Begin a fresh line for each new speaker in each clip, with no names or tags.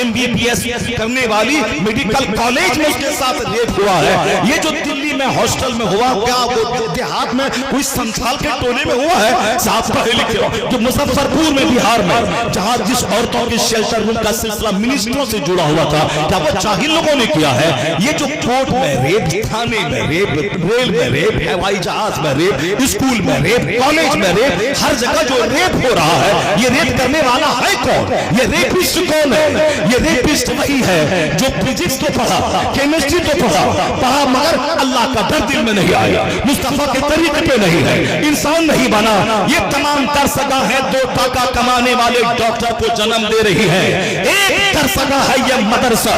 MBBS کرنے والی medical college میں اس کے ساتھ ریپ ہوا ہے. یہ جو دلی میں ہاسٹل میں ہوا, کیا وہ دیہات میں کوئی سنتھال کے ٹولے میں ہوا ہے؟ صاحب پڑھے لکھے جو مظفر پور میں بہار میں جہاں جس عورتوں کے شیلٹر روم کا سلسلہ منسٹروں سے جڑا ہوا تھا, کیا وہ جاہل لوگوں نے کیا ہے؟ یہ جو کورٹ میں ریپ, تھانے میں ریپ, ریل میں ریپ, ہوائی جہاز میں ریپ, اسکول میں ریپ, کالج میں ریپ, ہر جگہ جو ریپ ہو رہا ہے, یہ ریپ کرنے والا ہے کون؟ یہ ریپسٹ کون ہے؟ یہ ریپسٹ وہی ہے جو فزکس تو پڑھا, کیمسٹری تو پڑھا مگر اللہ کا ڈر دل میں نہیں آیا, مصطفیٰ کے طریقے پہ نہیں ہے, انسان نہیں بنا. یہ تمام ترسگاں ہے 2 ٹاکا کمانے والے ڈاکٹر کو جنم دے رہی ہے. ایک ترسگاں ہے یہ مدرسہ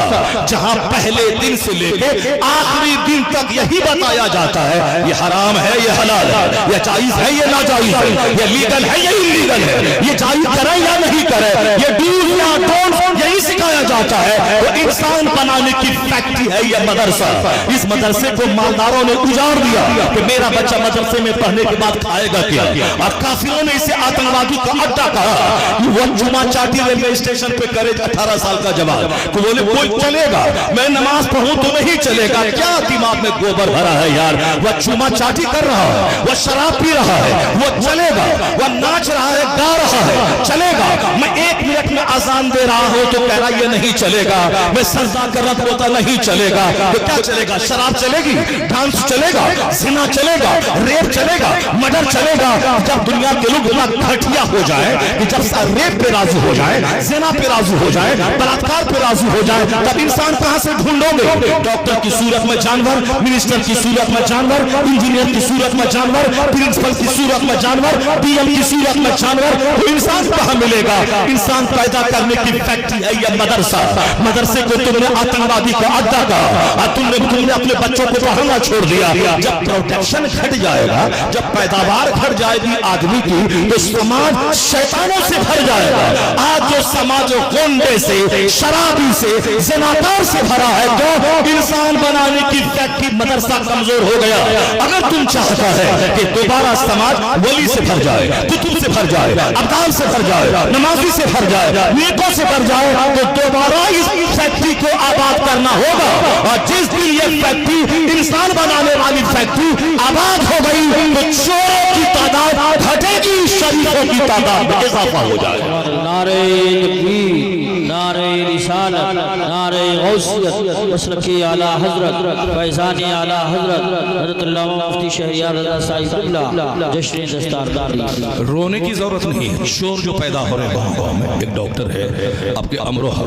جہاں پہلے دن سے لے کے آخری دن تک یہی بتایا جاتا ہے یہ حرام ہے, یہ حلال ہے, یہ جائز ہے, یہ ناجائز ہے, یہ لیگل ہے, یہ انلیگل ہے, یہ جائز کرے یا نہیں کرے, یہ ڈوز یا ڈونٹ یہی سکھایا جاتا ہے. وہ انسان بنانے کی فیکٹری ہے یہ مدرسہ. اس مدرسے کو مالداروں نے اجاڑ دیا کہ میرا بچہ مدرسے میں پڑھنے کے بعد کھائے گا کیا, اور کافروں نے اسے آتنکوادی کا اڈا کہا. وہ جمعہ چاٹی ریلوے اسٹیشن پہ کرے 18 سال کا جواب کو بولے کوئی چلے گا, میں نماز پڑھوں تو نہیں چلے گا. کیا دماغ میں گوبر بھرا ہے یار؟ وہ جمعہ چاٹی کر رہا ہے, وہ شراب پی رہا ہے, وہ چلے گا, وہ ناچ رہا ہے, گا رہا ہے, چلے گا. میں 1 منٹ میں اذان دے رہا ہوں تو کہہ رہا یہ نہیں چلے گا, میں سجدہ کر رہا ہوتا نہیں چلے گا. تو کیا چلے گا؟ شراب چلے گی, ڈانس چلے گا, زنا چلے گا, ریپ چلے گا, مرڈر چلے گا. جب دنیا کے لوگ اتنا گھٹیا ہو جائے کہ جب ریپ پہ راضی ہو جائے, زنا پہ راضی ہو جائے, بلاತ್ಕಾರ پہ راضی ہو جائے, تب انسان کہاں سے ڈھونڈو گے؟ ڈاکٹر کی صورت میں جانور, منسٹر کی صورت میں جانور, انجینئر کی صورت میں جانور, پرنسپل کی صورت میں جانور, DM کی صورت میں جانور. تو انسان کہاں ملے گا؟ انسان پیدا کرنے کی فیکٹری ہے یہ مدرسہ. مدرسے کو تم نے آتنکوادی کا اڈا کہا, اور تم نے اپنے بچوں کو پڑھانا چھوڑ دیا. جب پروٹیکشن گھٹ جائے گا, جب پیداوار گھٹ جائے گی آدمی کی, تو سماج شیطانوں سے بھر جائے گا. آج جو سماج گونڈے سے, شرابی سے, زناکار سے بھرا ہے, تو انسان بنانے کی فیکٹری مدرسہ کمزور ہو گیا. اگر تم چاہتا ہے کہ دوبارہ سماج ولی سے بھر جائے, کتب سے بھر جائے, ابدال سے بھر جائے, نمازی سے بھر جائے, نیکوں سے بھر جائے, تو دوبارہ اس فیکٹری کو آباد کرنا ہوگا. اور جس دن یہ فیکٹری انسان بنانے والی فیکٹری آباد ہو گئی, تو چوروں کی تعداد گھٹے گی, شریفوں کی تعداد میں اضافہ ہو جائے گا.
نعرہ تکبیر, نعرہ رسالت, نعرہ غوثیت, مسلکی اعلی حضرت, فیضانی اعلی حضرت حضرت علامہ مفتی شہریار رضا صاحب قبلہ جشن دستارداری.
رونے کی ضرورت نہیں ہے, شور جو پیدا ہو رہے ہیں گاؤں میں. ایک ڈاکٹر ہے آپ کے امروہہ,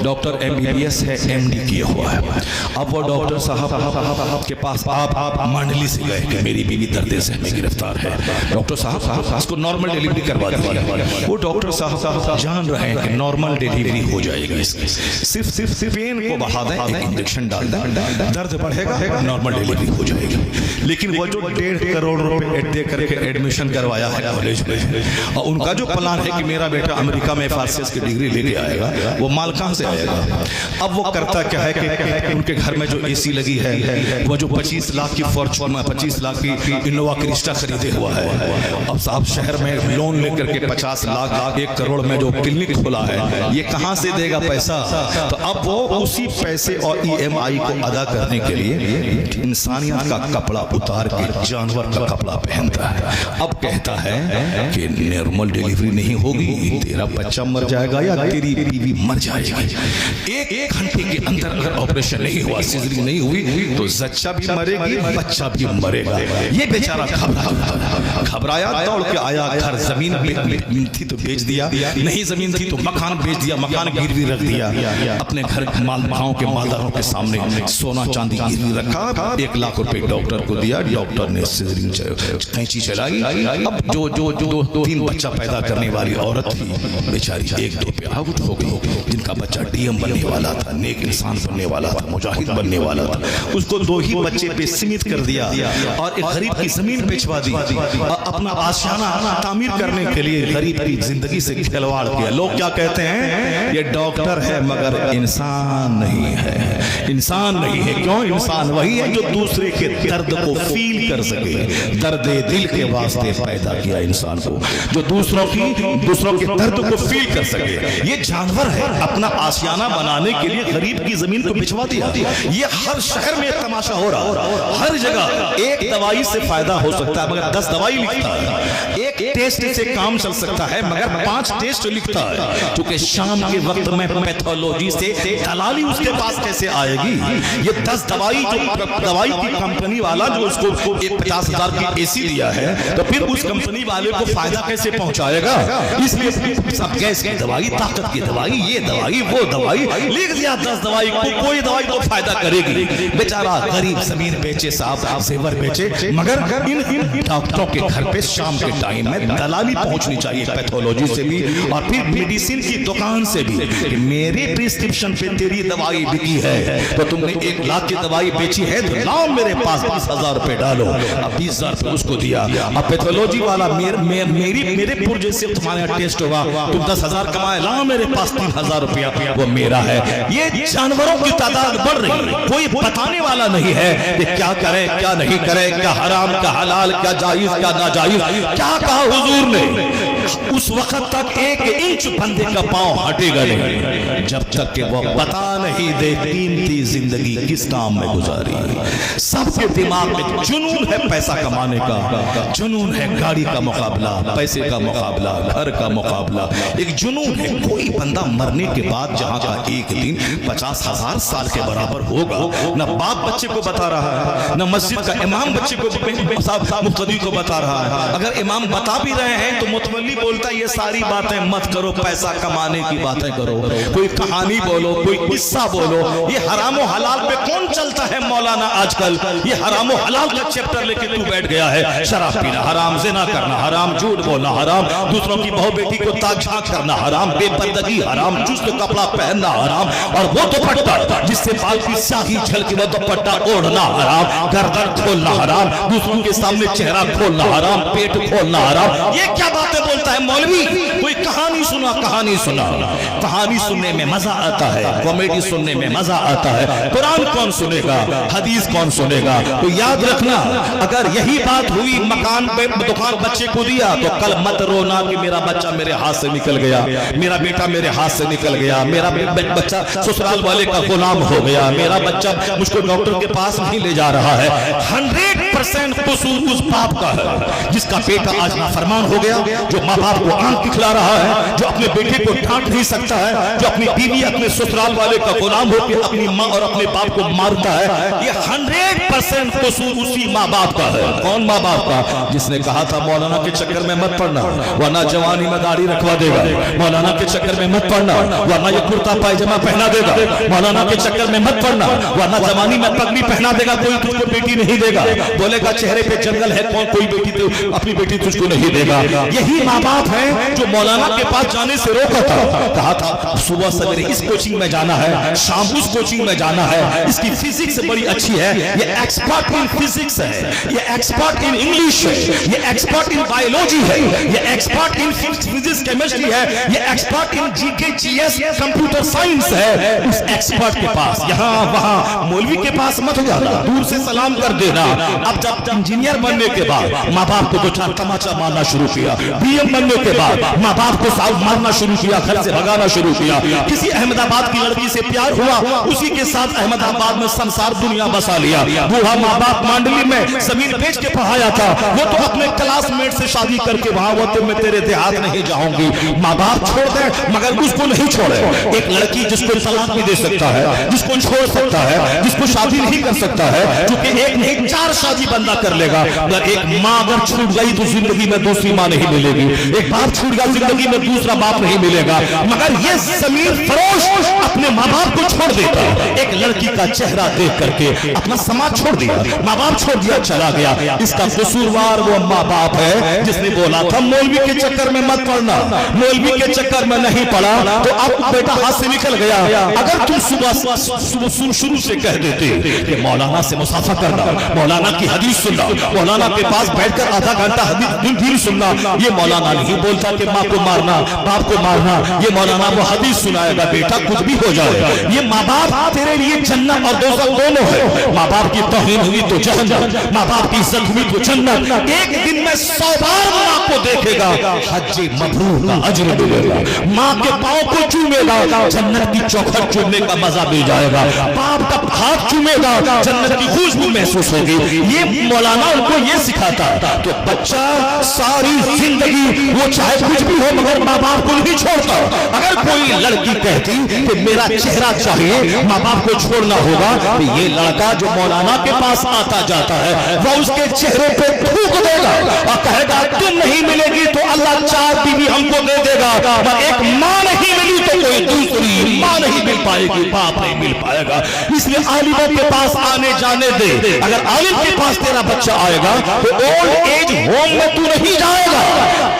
ڈاکٹر MBBS ہے, MD کیا ہوا ہے. اب وہ ڈاکٹر صاحب کے پاس آپ مانڈلی سے گئے کہ میری بیوی درد ذہن میں گرفتار ہے. ڈاکٹر صاحب اس کو نارمل ڈیلیوری کروا دیا. وہ ڈاکٹر صاحب جان رہے ہیں کہ نارمل ڈیلیوری ہو جائے گی, صرف پین کو بڑھا دیں, ایک انجیکشن ڈال دیں, درد بڑھے گا, نارمل ڈیلیوری ہو جائے گی. لیکن وہ جو 1.5 کروڑ روپے دے کر کے ایڈمیشن کروایا ہے کالج میں, اور ان کا جو پلان ہے کہ میرا بیٹا امریکہ میں FRCS کی ڈگری لے کے آئے گا, وہ مال کہاں سے آئے گا؟ اب وہ کرتا کیا ہے کہ ان کے گھر میں جو AC لگی ہے, وہ جو 25 لاکھ کی فارچون, 25 لاکھ کی انووا کرسٹا خریدے ہوا ہے. اب صاحب شہر میں لون لے کر کے 50 لاکھ 1 کروڑ میں جو کلینک کھلا ہے, یہ کہاں سے دے گا پیسہ؟ تو اب وہ اسی پیسے اور EMI کو ادا کرنے کے لیے انسانیت کا کپڑا اتار کے جانور کا کپڑا پہنتا ہے. اب کہتا ہے کہ نارمل ڈیلیوری نہیں ہوگی, تیرا بچہ مر جائے گا یا تیری بیوی مر جائے گی. 1 گھنٹے کے اندر اگر آپریشن نہیں ہوا, سیزرین نہیں ہوئی, تو زچہ بھی مرے گی, بچہ بھی مرے گا. یہ بیچارہ گھبرایا, دوڑ کے آیا گھر. زمین تھی تو بیچ دیا, نہیں زمین تھی تو مکان بیچ دیا, مکان گروی رکھ دیا. اپنے گھر گاؤں کے مالداروں کے سامنے سونا چاندی گروی رکھا, 1 لاکھ روپے ڈاکٹر کو دیا. ڈاکٹر نے سیزرین قینچی چلائی. اب جو 2-3 بچہ پیدا کرنے والی عورت تھی, بیچاری 1-2 پہ آؤٹ ہو گئی. جن کا بچہ DM بننے والا تھا, نیک انسان بننے والا تھا, مجاہد بننے والا تھا, اس کو 2 ہی بچے پہ سیمت کر دیا اور ایک غریب کی زمین بیچوا دی. अपना आशियाना तामीर करने के लिए गरीब की जिंदगी से खिलवाड़ किया। लोग क्या कहते हैं, ये डॉक्टर है मगर इंसान नहीं है। इंसान नहीं है, क्यों? इंसान वही है जो दूसरे के दर्द को फील कर सके। दर्द दिल के वास्ते पैदा किया इंसान को, जो दूसरों के दर्द को फील कर सके। ये जानवर है, अपना आशियाना बनाने के लिए गरीब की जमीन को बिछवा दिया। ये हर शहर में तमाशा हो रहा, हर जगह। एक दवाई से फायदा हो सकता है मगर 10 दवाई लिखता है। एक टेस्ट से काम चल सकता है मगर 5 टेस्ट लिखता है। क्योंकि शाम के वक्त में पैथोलॉजी से दलाली उसके पास कैसे आएगी? ये 10 दवाई, जो दवाई की कंपनी वाला जो उसको 50,000 की एसी दिया है, तो फिर उस कंपनी वाले को फायदा कैसे पहुंचाएगा? इसलिए सब गैस की दवाई, ताकत की दवाई, ये दवाई, वो दवाई लिख दिया। 10 दवाई को कोई दवाई तो फायदा करेगी। बेचारा गरीब जमीन बेचे, साहब जेवर बेचे, मगर इन डॉक्टरों के घर पे शाम के टाइम में दलाली पहुंचनी चाहिए, पैथोलॉजी से भी और फिर मेडिसिन की दुकान से भी। मेरे प्रिस्क्रिप्शन पे तेरी दवाई बिकी है, तो तुमने 1 लाख की दवाई बेची है, तो लाओ मेरे पास 20,000 रुपए डालो। अब 20,000 रुपए उसको दिया। अब पैथोलॉजी वाला मेरे पुर्जे से तुम्हारे टेस्ट हुआ, तुम 10,000 कमाए, लाओ मेरे पास 3,000 रुपया, वो मेरा है। ये जानवरों की तादाद बढ़ रही है, कोई बताने वाला नहीं है कि क्या करे क्या नहीं करे, क्या हराम क्या हलाल, क्या जायज क्या नाजायज। क्या कहा हुजूर ने? उस वक्त तक 1 इंच बंदे का पांव हटेगा नहीं जब तक कि वो बता नहीं दे कीमती जिंदगी किस काम में गुजारी। सबके दिमाग में जुनून है पैसा कमाने का, जुनून है गाड़ी का मुकाबला, पैसे का मुकाबला, घर का मुकाबला, एक जुनून है। कोई बंदा मरने के बाद जहां का एक दिन 50,000 साल के बराबर होगा, न बाप बच्चे को बता रहा है, न मस्जिद का इमाम बच्चे को मुक्तदी को बता रहा है। अगर इमाम बता भी रहे हैं तो मुतवल्ली बोलता है ये सारी बातें मत करो, पैसा कमाने की बातें करो। कोई कहानी बोलो, कोई किस्सा बोलो। ये हराम और हलाल पे कौन चलता है मौलाना आजकल? ये हराम और हलाल का चैप्टर लेके तू बैठ गया है। शराब पीना हराम, ज़िना करना हराम, झूठ बोलना हराम, दूसरों की बहू बेटी को ताक झांक करना हराम, बेपर्दगी हराम, चुस्त कपड़ा पहनना हराम, और वो दुपट्टा जिससे बाल की स्याही झलके वो दुपट्टा ओढ़ना हराम, गर्दन खोलना हराम, दूसरों के सामने चेहरा खोलना हराम, पेट खोलना हराम। ये क्या बातें बोलता है मौलवी? कोई कहानी सुना, कहानी सुना। कहानी सुनने में मजा आता है, कॉमेडी सुनने में मजा आता है। कुरान कौन सुनेगा, हदीस कौन सुनेगा? तो याद रखना, अगर यही बात हुई मकान पे दुकान बच्चे को दिया, तो कल मत रोना कि मेरा बच्चा मेरे हाथ से निकल गया, मेरा बेटा मेरे हाथ से निकल गया, मेरा बच्चा ससुराल वाले का गुलाम हो गया, मेरा बच्चा मुझको डॉक्टर के पास नहीं ले जा रहा है। 100% कसूर उस बाप का है जिसका बेटा आज नाफरमान हो गया, जो माँ बाप को आंख दिखला रहा है, जो अपने बेटे को डांट नहीं सकता है, जो अपनी बीवी अपने ससुराल वाले का गुलाम होकर अपनी माँ और अपने बाप को मारता है। ये 100% कसूर उसी माँ बाप का है। कौन माँ बाप का? जिसने कहा था मौलाना के चक्कर में मत पड़ना वरना जवानी में दाढ़ी रखवा देगा, मौलाना के चक्कर में मत पड़ना वरना ये कुर्ता पायजामा पहना देगा, मौलाना के चक्कर में मत पड़ना वरना जवानी में पगड़ी पहना देगा, कोई तुझको बेटी नहीं देगा, बोलेगा चेहरे पे जंगल है, कौन कोई बेटी तो अपनी बेटी तुझको नहीं देगा। यही माँ बाप है जो मौलाना के पास जाने से रोका था। कहा था सुबह सवेरे इस कोचिंग में जाना है, शाम उस कोचिंग में जाना है, इसकी फिजिक्स बड़ी अच्छी है, ये एक्सपर्ट इन फिजिक्स है, ये एक्सपर्ट इन इंग्लिश है, ये एक्सपर्ट इन बायोलॉजी है, ये एक्सपर्ट इन फिजिक्स केमिस्ट्री है, ये expert in GK GS computer science है। उस एक्सपर्ट के पास यहाँ वहाँ मौलवी के पास मत जाना, दूर से सलाम कर देना। अब जब इंजीनियर बनने के बाद माँ बाप को दो चार तमाचा मारना शुरू किया, बीएम बनने के बाद माँ बाप को साल मारना शुरू किया, घर से भगाना शुरू किया। किसी अहमदाबाद की लड़की से प्यार हुआ, उसी के साथ अहमदाबाद में संसार दुनिया बसा लिया। बूढ़ा माँ बाप मांडली में जमीन बेच के पढ़ाया था, वो तो अपने क्लासमेट से शादी करके वहां वो तो मैं तेरे देहात नहीं जाऊंगी। माँ बाप छोड़ दे मगर उसको नहीं छोड़े। एक लड़की जिसको तलाक भी दे सकता है, जिसको छोड़ सकता है, जिसको शादी नहीं कर सकता है, क्योंकि एक नहीं 4 शादी बंदा कर लेगा। अगर एक माँ अगर छूट गई तो जिंदगी में दूसरी माँ नहीं मिलेगी, एक बाप छूट गया जिंदगी में दूसरा बाप नहीं मिलेगा। मगर ये जमीन फरोश अपने अपने माँ बाप को छोड़ देता, एक लड़की का चेहरा देख करके अपना समाज छोड़ दिया, माँ बाप छोड़ दिया, चला गया। इसका कसूरवार वो माँ बाप है जिसने बोला था मौलवी के चक्कर में मत पड़ना, मौलवी के चक्कर में नहीं पड़ा तो अब बेटा हाथ से निकल गया। अगर तुम सुबह शुरू से कह देते कि मौलाना से मुसाफा करना, मौलाना की हदीस सुनना, मौलाना के पास बैठकर आधा घंटा हदीस सुनना, ये मौलाना नहीं बोलता कि माँ को मारना, बाप को मारना, ये मौलाना वो हदीस सुनाएगा बेटा कुछ भी हो जाए। ये माँ बाप तेरे लिए जन्नत और दोज़ख दोनों है। माँ बाप की तौहीन हुई तो जहन्नम, माँ बाप की इज्जत हुई तो जन्नत। एक दिन में 100 बार माँ को देखेगा, हज्जे मबरूर का अजर मिलेगा। माँ के पाँव को चूमेगा, जन्नत की चौखट चूमने का मजा मिल जाएगा। बाप का हाथ चूमेगा, जन्नत की खुशबू महसूस होगी। ये मौलाना उनको ये सिखाता तो बच्चा सारी जिंदगी वो चाहे कुछ भी हो मगर माँ बाप को नहीं छोड़ता। अगर कोई लड़की कहती कि मेरा चेहरा चाहिए, माँ बाप को छोड़ना होगा, तो ये लड़का जो मौलाना के पास आता जाता है वो उसके चेहरे पे थूक देगा और कहेगा तुम नहीं मिलेगी तो अल्लाह 4 बीवी हमको दे देगा, और एक माँ नहीं मिली तो कोई दूसरी माँ नहीं मिल पाएगी, बाप नहीं मिल पाएगा। इसलिए आलिमों के पास आने जाने दे। अगर आलिम के पास तेरा बच्चा आएगा तो ओल्ड एज होम में तू नहीं जाएगा,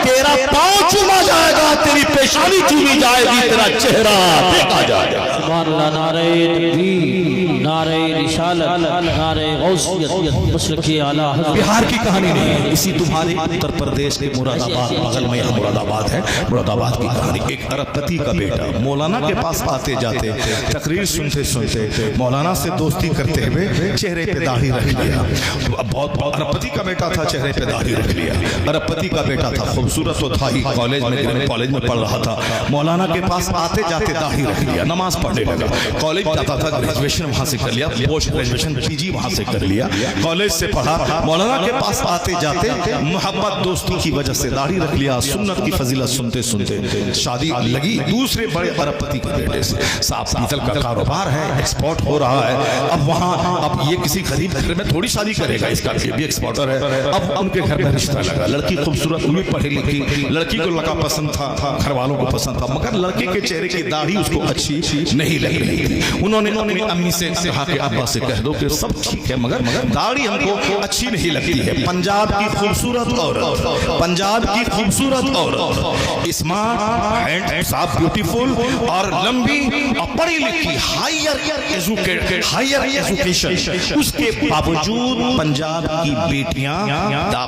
तेरा पांव चूमा जाएगा, तेरी पेशानी चूमी जाएगी, तेरा चेहरा देखा जाएगा।
नारे तकबीर, नारे रिसालत, नारे गौसियत, मसलके आला हज़रत।
बिहार की कहानी नहीं है, इसी तुम्हारे उत्तर प्रदेश के मुरादाबाद, बगल में यहाँ मुरादाबाद है, मुरादाबाद की कहानी। एक अरबपति का बेटा मौलाना के पास आते जाते तकरीर सुनते सुनते मौलाना से दोस्ती करते हुए चेहरे पे दाढ़ी रख लिया। बहुत अरबपति का बेटा था, चेहरे पे दाढ़ी रख लिया। अरबपति का बेटा था, खूबसूरत तो था ही, कॉलेज में पढ़ रहा था। मौलाना के पास आते जाते दाढ़ी रख लिया, नमाज पढ़ने लगा। कॉलेज जाता था, ग्रेजुएशन वहां से कर लिया, पोस्ट ग्रेजुएशन पीजी वहां से कर लिया, कॉलेज से पढ़ा। मौलाना के पास आते जाते मोहब्बत दोस्ती की वजह से दाढ़ी रख लिया। सुन्नत की फजीलत सुनते सुनते शादी लगी दूसरे बड़े अरबपति के बेटे से। साफ पीतल का कारोबार है, एक्सपोर्ट हो रहा है। अब वहां अब ये किसी गरीब घर में थोड़ी शादी करेगा, इसका भी एक्सपोर्टर है। अब उनके घर में रिश्ता लगा, लड़की खूबसूरत हुई, पढ़ी लिखी, लड़की को लगा पसंद था, घर वालों को पसंद था, मगर लड़के के चेहरे की दाढ़ी उसको अच्छी नहीं लग रही थी। उन्होंने अपनी अम्मी से कहा कि अब्बा से कह दो कि सब ठीक है मगर दाढ़ी हमको अच्छी नहीं लगती है। पंजाब की खूबसूरत औरत, पंजाब की खूबसूरत औरत, स्मार्ट एंड साफ, ब्यूटीफुल और लंबी और पढ़ी लिखी, हायर एजुकेशन, उसके बावजूद पंजाब की बेटियां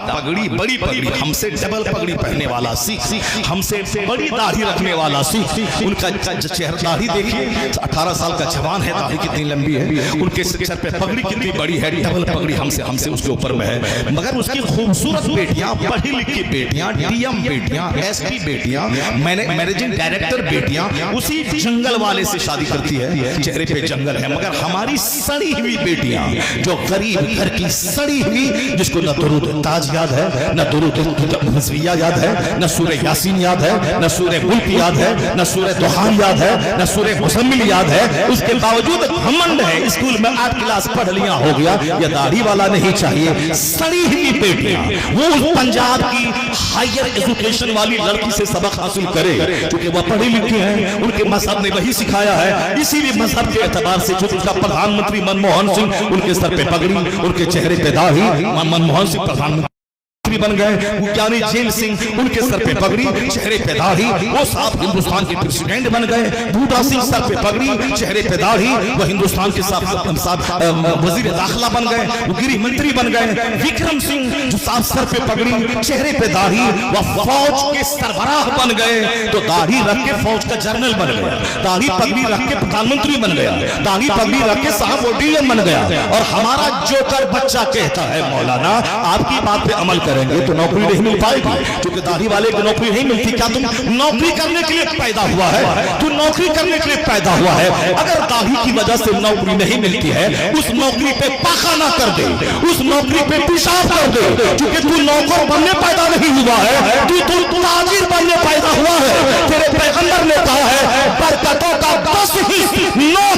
पगड़ी, बड़ी पगड़ी, हमसे डबल पगड़ी पहनने वाला सीख, हमसे बड़ी दाढ़ी रखने वाला सीख, उनका चेहरा दाढ़ी देखिए, 18 साल का जवान है, दाढ़ी कितनी लंबी है, उनके सर पे पगड़ी कितनी बड़ी है, डबल पगड़ी हमसे उसके ऊपर में है। मगर उसकी खूबसूरत बेटियां, पढ़ी लिखी बेटियां, डीएम बेटियां, एसपी बेटियां, मैनेजिंग डायरेक्टर बेटियां उसी जंगल वाले से शादी करती है। चेहरे पे जंगल है मगर हमारी सड़ी हुई बेटियां, जो गरीब घर की सड़ी हुई, जिसको न दुरूद ताज याद है, न दुरूद मज़विया याद है, न सूरे यासीन याद है, न सूरे मुल्क याद है, न सूरे दुहान याद है, न सूरे मुसम्मिल याद है, उसके बावजूद घमंड है, स्कूल में 8 क्लास पढ़ लिया हो गया, ये दाढ़ी वाला नहीं चाहिए। सड़ी हुई बेटियां वो पंजाब की हायर एजुकेशन वाली लड़की से सबक हासिल करे, क्योंकि वह पढ़ी लिखी है, उनके मजहब ने वही सिखाया है। इसीलिए मजहब के एतबार से जो उसका प्रधानमंत्री मनमोहन सिंह, उनके सर पे पगड़ी, उनके चेहरे पे दाढ़ी, मनमोहन सिंह प्रधानमंत्री बन गए। ज्ञानी जेल सिंह, उनके सर पे पगड़ी, चेहरे पे दाढ़ी, वो साफ हिंदुस्तान के प्रेसिडेंट बन गए। बूटा सिंह सर पे पगड़ी, चेहरे पे दाढ़ी, वो हिंदुस्तान के साफ वजीर दाखिला बन गए, वो गृह मंत्री बन गए। विक्रम सिंह जो साफ सर पे पगड़ी, चेहरे पे दाढ़ी, वह फौज के सरबराह बन गए। तो दाढ़ी रख के फौज का जनरल बन गया, दाढ़ी पगड़ी रख के प्रधानमंत्री बन गया, दाढ़ी पगड़ी रख के साहब ओडीएम बन गया। और हमारा जोकर बच्चा कहता है मौलाना आपकी बात पे अमल करेंगे तो नौकरी नहीं मिल पाएगी, क्योंकि दाढ़ी वाले को नौकरी नहीं मिलती। क्या तुम नौकरी करने के लिए पैदा हुआ है? तू नौकरी करने के लिए पैदा हुआ है। अगर दाढ़ी की वजह से नौकरी नहीं मिलती है, उस नौकरी पे पाखाना कर दे, उस नौकरी पे पेशाब कर दे, क्योंकि तू नौकर बनने पैदा नहीं हुआ है, तू ताजिर बनने पैदा हुआ है। तेरे पैगंबर ने कहा है बरकतों का 10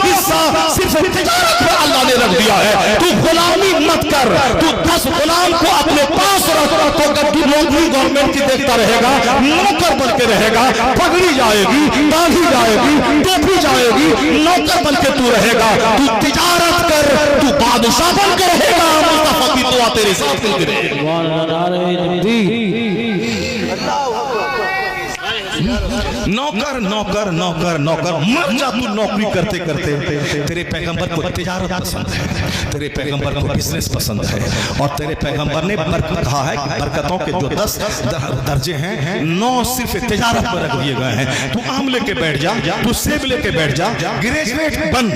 हिस्सा सिर्फ तिजारत में अल्लाह ने रख दिया है। तू गुलामी मत कर, तू 10 गुलाम को अपने पास रख, तो तू नौकरी गवर्नमेंट की देखता रहेगा, नौकर बन के रहेगा। पगड़ी जाएगी, दाढ़ी जाएगी, टोपी जाएगी, नौकर बन के तू रहेगा, तू तिजारत कर, तू बादशाह बन के रहेगा। मुस्तफा की दुआ तेरे साथ मिलती रहे। नौकर नौकर नौकर नौकर मर जा तू नौकरी करते करते। तेरे पैगंबर को तिजारत पसंद है, तेरे पैगंबर को बिजनेस पसंद है, और तेरे पैगंबर ने कहा है कि बरकतों के जो 10 दर्जे हैं 9 सिर्फ तिजारत पर रख दिए गए हैं। तू आम लेके बैठ जा, तू सेब लेके बैठ जा, ग्रेजुएट बन,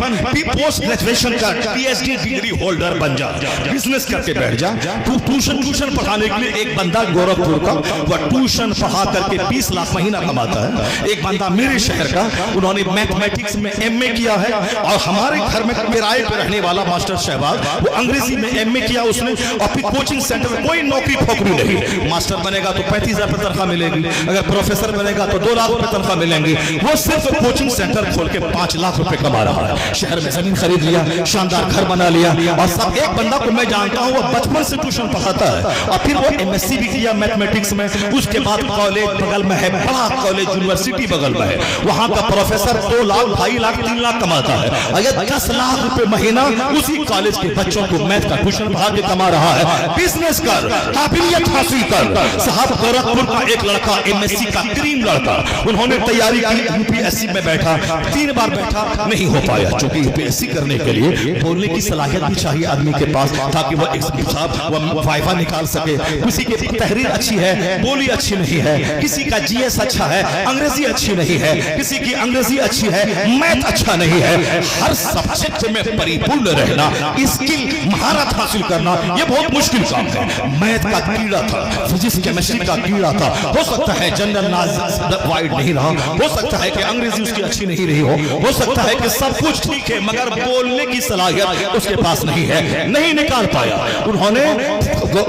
पोस्ट ग्रेजुएशन का PhD डिग्री होल्डर बन जा, बिजनेस करके बैठ जा। तू ट्यूशन पढ़ाने के लिए एक बंदा गोरखपुर का वह ट्यूशन पढ़ा करके 20 लाख महीना कमाता है। एक बंदा मेरे शहर का, उन्होंने मैथमेटिक्स में MA किया है, और हमारे घर में किराए पे रहने वाला मास्टर शहबाज, वो अंग्रेजी में MA किया उसने, और फिर कोचिंग सेंटर में कोई नौकरी फोकरी नहीं। मास्टर बनेगा तो 35,000 रुपये तनख्वाह मिलेगी, अगर प्रोफेसर बनेगा तो 2 लाख रुपए तनख्वाह मिलेंगी। वो सिर्फ कोचिंग सेंटर खोल के 5 लाख रुपए कमा रहा है। शहर में जमीन खरीद लिया, शानदार घर बना लिया, और सब एक बंदा को मैं जानता हूँ, वो बचपन से ट्यूशन पढ़ाता है, और फिर वो MSc भी किया मैथमेटिक्स में। उसके बाद कॉलेज बगल में है, बड़ा कॉलेज यूनिवर्सिटी बगल में है, वहां का प्रोफेसर 2 लाख 2.5 लाख 3 लाख कमाता है। अगर 10 लाख रुपए महीना उसी कॉलेज के बच्चों को मैथ का ट्यूशन पढ़ा के कमा रहा है। बिजनेस कर, काबिलियत हासिल कर। साहब गोरखपुर का एक लड़का MSc का क्रीम लड़का, उन्होंने तैयारी की, UPSC में बैठा, 3 बार बैठा, नहीं हो पाया। चूंकि UPSC करने के लिए बोलने की सलाहियत भी चाहिए आदमी के पास, ताकि वो वाइफा निकाल सके। किसी की तहरीर अच्छी है, बोली अच्छी नहीं है, किसी का GS अच्छा है, अंग्रेजी अच्छी नहीं है, किसी की अंग्रेजी अच्छी है, मैथ अच्छा नहीं है। हर सब्जेक्ट में परिपूर्ण रहना, स्किल महारत हासिल करना, ये बहुत मुश्किल काम है। मैथ का कीड़ा था, फिजिक्स केमिस्ट्री का कीड़ा था, हो सकता है जनरल नॉलेज वाइड नहीं रहा, हो सकता है कि अंग्रेजी उसकी अच्छी नहीं रही हो सकता है कि सब कुछ ठीक है, मगर बोलने की सलाहियत उसके पास नहीं है, नहीं निकाल पाया। उन्होंने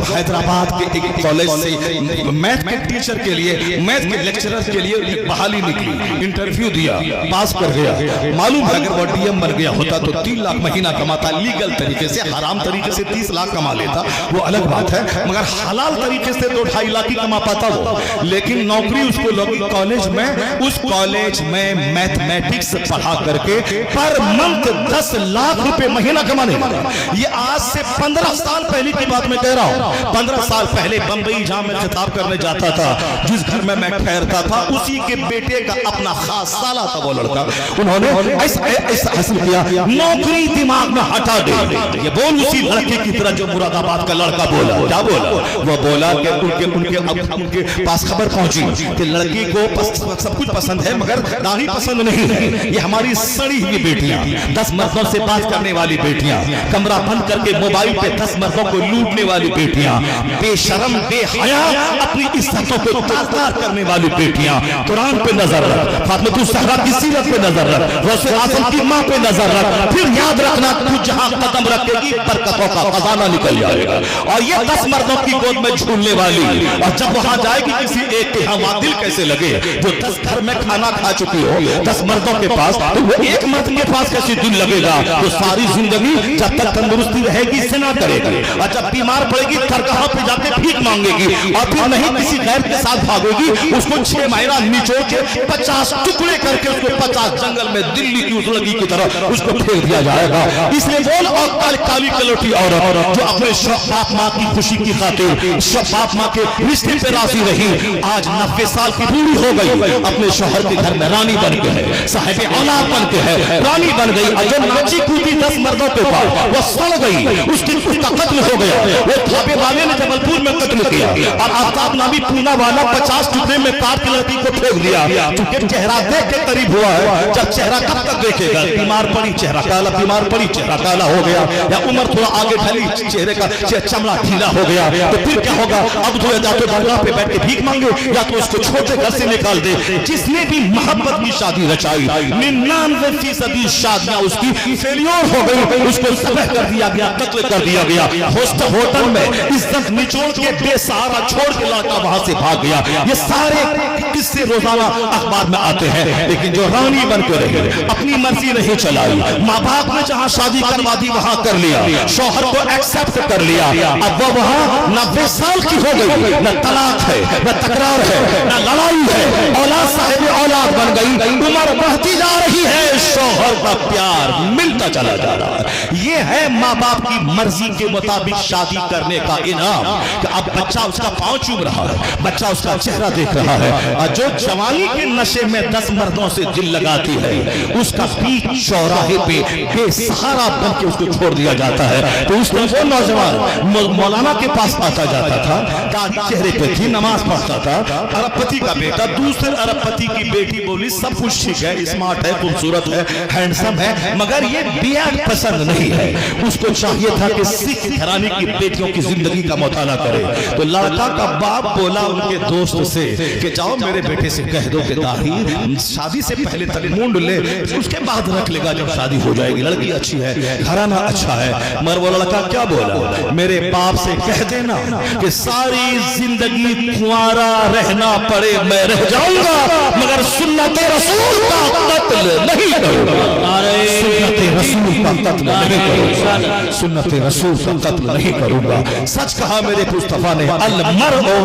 हैदराबाद के एक कॉलेज से मैथ के टीचर के लिए, मैथ के लेक्चरर के लिए बहाली निकली, इंटरव्यू दिया, पास कर गया। मालूम है अगर वो DM बन गया होता तो 3 लाख महीना कमाता, लीगल तरीके से, हराम तरीके से 30 लाख कमा लेता, वो अलग बात है, मगर हलाल तरीके से तो 2.5 लाख ही कमा पाता वो। लेकिन नौकरी उसको लगी कॉलेज में, उस कॉलेज में मैथमेटिक्स पढ़ा करके पर मंथ 10 लाख रुपए महीना कमाने लगा। ये आज से 15 साल पहले की बात मैं कह रहा हूँ। 15 साल पहले बंबई जहां मैं खिताब करने जाता था, जिस घर में मैं ठहरता था, उसी के बेटे का अपना खास साला था वो लड़का। उन्होंने ऐसा हासिल किया, नौकरी दिमाग में हटा दे। ये बोल उसी लड़के की तरह जो मुरादाबाद का लड़का बोला। क्या बोला? वो बोला कि उनके पास खबर पहुंची कि लड़की को सब कुछ पसंद है मगर दाढ़ी पसंद नहीं है। ये हमारी सड़ी हुई बेटियां, 10 मर्दों से बात करने वाली बेटियां, कमरा बंद करके मोबाइल पे 10 मर्दों को लूटने वाली बेटियां, बेशरम बेहया अपनी इज्जतों को ताज़दार करने वाली बेटियां। कुरान पे नजर रख, फातिमा ज़हरा की सीरत पे नजर रख, रसूल आज़म की मां पे नजर रख, फिर याद रखना तू जहां कदम रखेगी बरकतों का खजाना निकल जाएगा। और ये 10 मर्दों की गोद में झूलने वाली, और जब वहां जाएगी किसी एक के यहाँ दिल कैसे लगे, जो 10 घर में खाना खा चुकी हो 10 मर्दों के पास, तो वो एक मर्द के पास कैसे दिल लगेगा? तो सारी जिंदगी जब तक तंदुरुस्ती रहेगी सेना करेगी, और जब बीमार पड़ेगी दरगाह पे जाके भीख मांगेगी, और फिर नहीं किसी गैर के साथ भागेगी, उसको 6 महीना निचोड़ के 50 टुकड़े करके उसको 50 जंगल में दिल्ली की उस लगी की तरह उसको फेंक दिया जाएगा। इसलिए बोल, और काली कलोटी औरत जो अपने बाप माँ की खुशी की खातिर बाप माँ के रिश्ते पे राजी रही, आज 90 साल की बूढ़ी हो गई, अपने शोहर के घर में रानी बन के है, साहिब औलाद बन के है, रानी बन गई। और जो नाची कूदी 10 मर्दों के पास वो सड़ गई, उसका कत्ल हो गया। वो थापे वाले ने जबलपुर में कत्ल किया, और आफ्ताब नामी पूना वाला 50 टुकड़े में काट के लड़की को फेंक दिया। क्योंकि चेहरा देख के करीब हुआ है, जब चेहरा कब तक देखेगा? बीमार पड़ी चेहरा काला, बीमार पड़ी चेहरा काला हो गया, या उम्र थोड़ा आगे ढली चेहरे का चमड़ा ढीला हो गया, तो फिर क्या होगा? अब तो या तो दरगाह पे बैठ के भीख मांगे, या तो उसको छोटे घर से निकाल दे। जिसने भी मोहब्बत की शादी रचाई 99% शादियां उसकी फेलियर हो गई, उसको तबाह कर दिया गया, कत्ल कर दिया गया। होटल में इज्जत निचोड़ के बेसहारा छोड़ के लड़का वहां से भाग गया। ये सारे किस्से रोजाना अखबार में आते हैं। लेकिन जो रानी बन के रही, अपनी मर्जी नहीं चलाई, माँ बाप ने जहां शादी करवा दी वहां कर लिया, शौहर को एक्सेप्ट कर लिया, अब वो वहां 90 साल की हो गई, न तलाक है, न तकरार है, न लड़ाई है, औलाद साहिब औलाद बन गई, उम्र बढ़ती जा रही है, शौहर शौहर का प्यार मिलता चला जा रहा है। ये है माँ बाप की मर्जी के मुताबिक शादी करने का इनाम कि अब बच्चा उसका पांव चूम रहा है, बच्चा उसका चेहरा देख रहा है। और जो जवानी के नशे में 10 मर्दों से दिल लगाती है, उसका बीच चौराहे पे बेसहारा बन के उसको छोड़ दिया जाता है। तो उस वो नौजवान मौलाना के पास आता जाता था, दाढ़ी चेहरे पे थी, नमाज पढ़ता था, अरबपति का बेटा दूसरे अरबपति की बेटी बोली सब कुछ ठीक है, स्मार्ट है, खूबसूरत है, हैंडसम है, मगर ये बियाह पसंद नहीं है। उसको चाहिए था कि सिख घराने की बेटियों की जिंदगी का मुताला करे। तो लड़का का बाप बोला उनके दोस्त से कि जाओ मेरे बेटे से कह दो कि दाढ़ी शादी से पहले तक मूंड ले, उसके बाद रख लेगा जब शादी हो जाएगी, लड़की अच्छी है, घराना अच्छा है। मगर वो लड़का क्या बोला, मेरे बाप से कह देना कि सारी जिंदगी कुंवारा रहना पड़े मैं रह जाऊंगा, मगर सुन्नत रसूल का कत्ल नहीं करूंगा। सुन्नत रसूल का कत्ल नहीं करूंगा, सुन्नत रसूल का कत्ल नहीं करूंगा। सच कहा मेरे मुस्तफा ने, अल मर्उ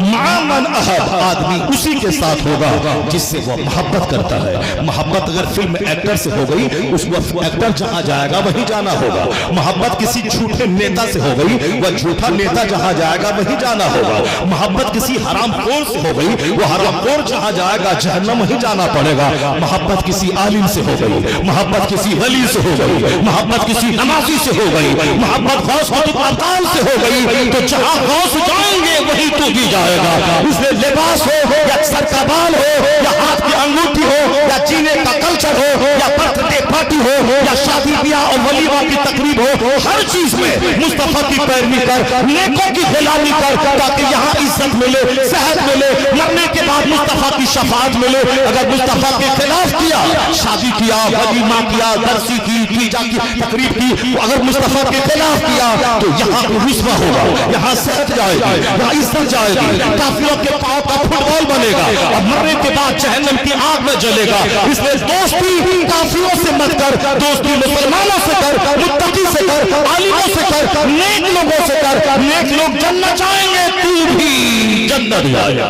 मा मन अहब, आदमी उसी के साथ होगा जिससे वो मोहब्बत करता है। मोहब्बत अगर फिल्म एक्टर से हो गई, उस वक्त एक्टर जहां जाएगा वहीं जाना होगा। मोहब्बत किसी झूठे नेता से हो गई, वह झूठा नेता जहां जाएगा वहीं जाना होगा। मोहब्बत किसी हरामखोर से हो गई, वो हरामखोर जहां जाएगा जहन्नम ही जाना पड़ेगा। मोहब्बत किसी आलिम से हो गई, मोहब्बत किसी वली से हो गई, मोहब्बत किसी नमाजी से हो गई, मोहब्बत गौस अब्दाल से हो गई, तो जहां गौस जाएंगे वहीं तू भी जाएगा। उसमें लिबास हो या सर का बाल हो या हाथ की अंगूठी हो या जीने का कल्चर हो या बर्थडे पार्टी हो या शादी ब्याह और वलीमा की तकरीब हो, हर चीज में मुस्तफा की पैरवी कर, नेकों की गुलामी कर, ताकि यहाँ इज्जत मिले, सेहत मिले, मरने के बाद मुस्तफा की शफाअत मिले। अगर मुस्तफा के खिलाफ किया, शादी किया, वलीमा किया, दरसी की, तीजा की तकरीब की, अगर मुस्तफा के खिलाफ किया तो यहाँ रुस्वा होगा, यहाँ सेहत जाएगी, यहाँ इज्जत जाएगी, काफिरों के पांव का फुटबॉल बनेगा और मरने के बाद जहन्नम की आग में जलेगा। इसलिए दोस्ती काफिरों से मत कर, दोस्ती मुसलमानों से कर, मुत्तकी से कर, आलिमों से कर, नेक लोगों से कर। नेक लोग जन्नत जाएंगे, तू भी जन्नत जाएगा।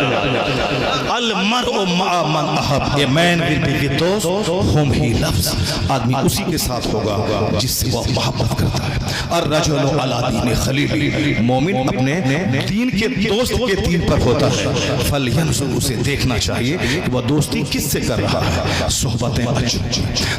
अल मर्उ मा मन अहब, a man will be with दोस्त हुम ही लव्स, आदमी उसी के साथ होगा जिससे वो मोहब्बत करता है। और रजुलु अला दीन खलील, मोमिन अपने दीन के दोस्त के दीन पर होता है। फल यंजुर, उसे देखना चाहिए कि वह दोस्ती किससे कर रहा है। सोहबतें अच्छी,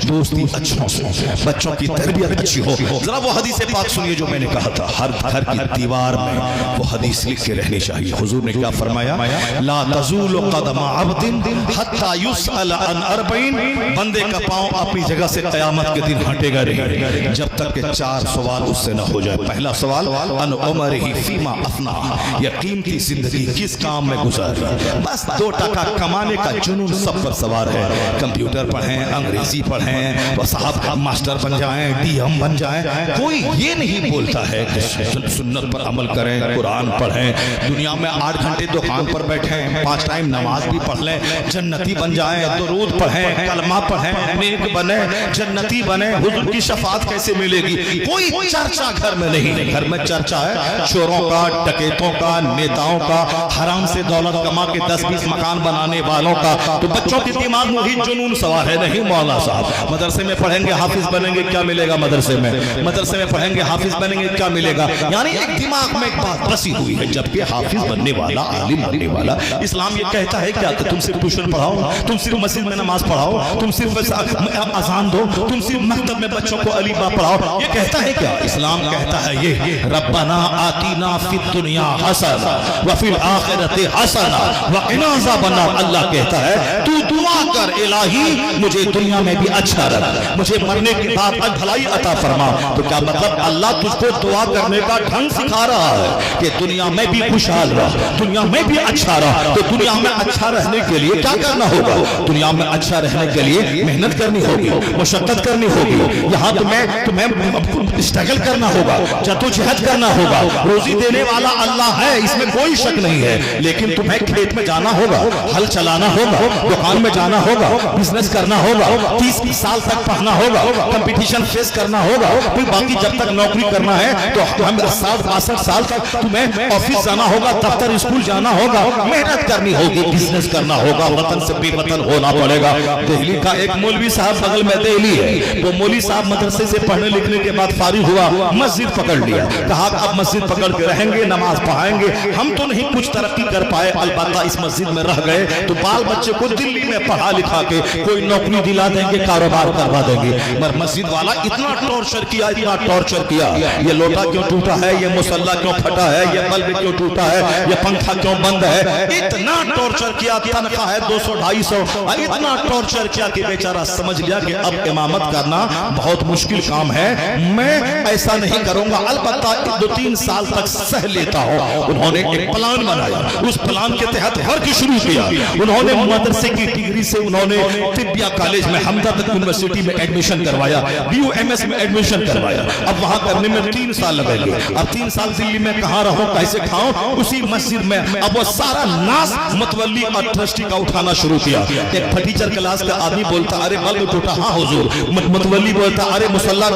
दोस्ती अच्छों से, बच्चों की तरबियत अच्छी हो। जरा वो हदीस पाक सुनिए जो मैंने कहा था, हर घर की दीवार में वो हदीस लिख के रहनी चाहिए। हुजूर ने क्या फरमाया, ला तज़ूलु क़दम अब्दिन हत्ता युसअल अन अर्बईन, बंदे का पांव अपनी जगह से क़यामत के दिन हटेगा नहीं जब तक के 4 सवाल उससे न हो जाए। पहला सवाल, अन उमरिही फीमा अफना, ये कीमती जिंदगी किस काम में गुजारी। बस 2 टका कमाने का जुनून सब पर सवार है। कंप्यूटर पढ़ें, अंग्रेजी पढ़ें, वो साहब मास्टर बन जाएं, डीएम बन जाएं, कोई ये नहीं बोलता है कि सुन्नत पर अमल करें, कुरान पढ़ें, दुनिया में 8 घंटे दुकान पर बैठें, 5 टाइम नमाज भी पढ़ लें, जन्नती बन जाएं, दुरूद पढ़ें, कलमा पढ़ें, नेक बने, जन्नती बने। हुजूर की शफाअत कैसे मिलेगी? कोई चर्चा घर में नहीं। घर में चर्चा है चोरों का, डकैतों का, नेताओं का, हराम से दौलत कमा के 10-20 मकान बनाने वालों का। तो बच्चों के दिमाग में ही जुनून सवार है। नहीं मौला साहब, मदरसे में पढ़ेंगे हाफिज बनेंगे, क्या मिलेगा मदरसे में? मदरसे में पढ़ेंगे हाफिज बनेंगे, क्या मिलेगा? यानी एक दिमाग में एक बात बसी हुई है। जबकि हाफिज बनने वाला, आलिम बनने वाला, इस्लाम ये कहता है क्या? तुम सिर्फ ट्यूशन पढ़ाओ, तुम सिर्फ मस्जिद में नमाज पढ़ाओ, तुम सिर्फ अजान दो, तुम सिर्फ मकतब में बच्चों को अली बा पढ़ाओ, ये कहता है क्या? इस्लाम कहता है ये, रब्बना आतीना फिद दुनिया हसना व फिल आखिरति हसना व क़िना अज़ाबन्नार। अल्लाह कहता है तू दुआ कर, इलाही मुझे दुनिया में भी अच्छा रख, मुझे मरने के बाद भलाई अता फरमा। तो क्या मतलब? अल्लाह तुझको दुआ करने का ढंग सिखा रहा है कि दुनिया में भी खुशहाल रह, दुनिया में भी अच्छा रह। तो दुनिया में अच्छा रहने के लिए क्या करना होगा? दुनिया में अच्छा रहने के लिए मेहनत करनी होगी, मुशक्कत करनी होगी। यहाँ तुम्हें स्ट्रगल करना होगा, जद्दोजहद करना होगा। रोजी देने वाला अल्लाह है, इसमें कोई शक नहीं है। लेकिन तुम्हें खेत में जाना होगा, हल चलाना होगा, दुकान में जाना होगा, बिजनेस करना होगा, 30 साल तक पढ़ना होगा, कंपटीशन फेस करना होगा। फिर बाकी जब तक नौकरी करना है तो हम 60-62 साल तक तुम्हें ऑफिस जाना होगा, दफ्तर स्कूल जाना होगा, मेहनत करनी होगी। बिजनेस करना होगा, वतन से बेवतन होना पड़ेगा। दिल्ली का एक मौलवी साहब बगल में दिल्ली है, वो मौलवी साहब मदरसे से पढ़ने लिखने के बाद फारिग हुआ, मस्जिद पकड़ लिया, कहा अब मस्जिद पकड़ के रहेंगे, नमाज पढ़ाएंगे। हम तो नहीं कुछ तरक्की कर पाए, अलबत्ता इस मस्जिद में रह गए तो बाल बच्चे को दिल्ली में पढ़ा लिखा के कोई नौकरी दिला देंगे, कारोबार करवा देंगे। मगर मस्जिद वाला इतना टॉर्चर किया, इतना टॉर्चर किया, ये लोटा क्यों टूटा है, ये मुसल्ला क्यों फटा है, ये बल्ब क्यों टूटा है, ये पंखा क्यों बंद है, इतना टॉर्चर किया। तनख्वाह है 200-250, इतना टॉर्चर किया कि बेचारा समझ लिया कि अब इमामत करना बहुत मुश्किल काम है, मैं ऐसा नहीं करूंगा, अलबत्ता 2-3 साल तक सह लेता हूं। उन्होंने एक प्लान बनाया, उस प्लान के तहत वर्क शुरू किया। उन्होंने मदरसे की डिग्री से उन्होंने तिब्बिया कॉलेज में, हमदर्द यूनिवर्सिटी में एडमिशन करवाया, BUMS में एडमिशन करवाया। अब वहां करने में 3 साल लगेंगे। अब 3 साल दिल्ली में कहां रहूं, कैसे खाऊं, उसी मस्जिद में। अब वो सारा नाश मतवली और ट्रस्टी का उठाना शुरू किया। एक फटीचर क्लास का आदमी बोलता अरे बल्ब टूटा, हाँ हुजूर। मतवली बोलता अरे मुसल्ला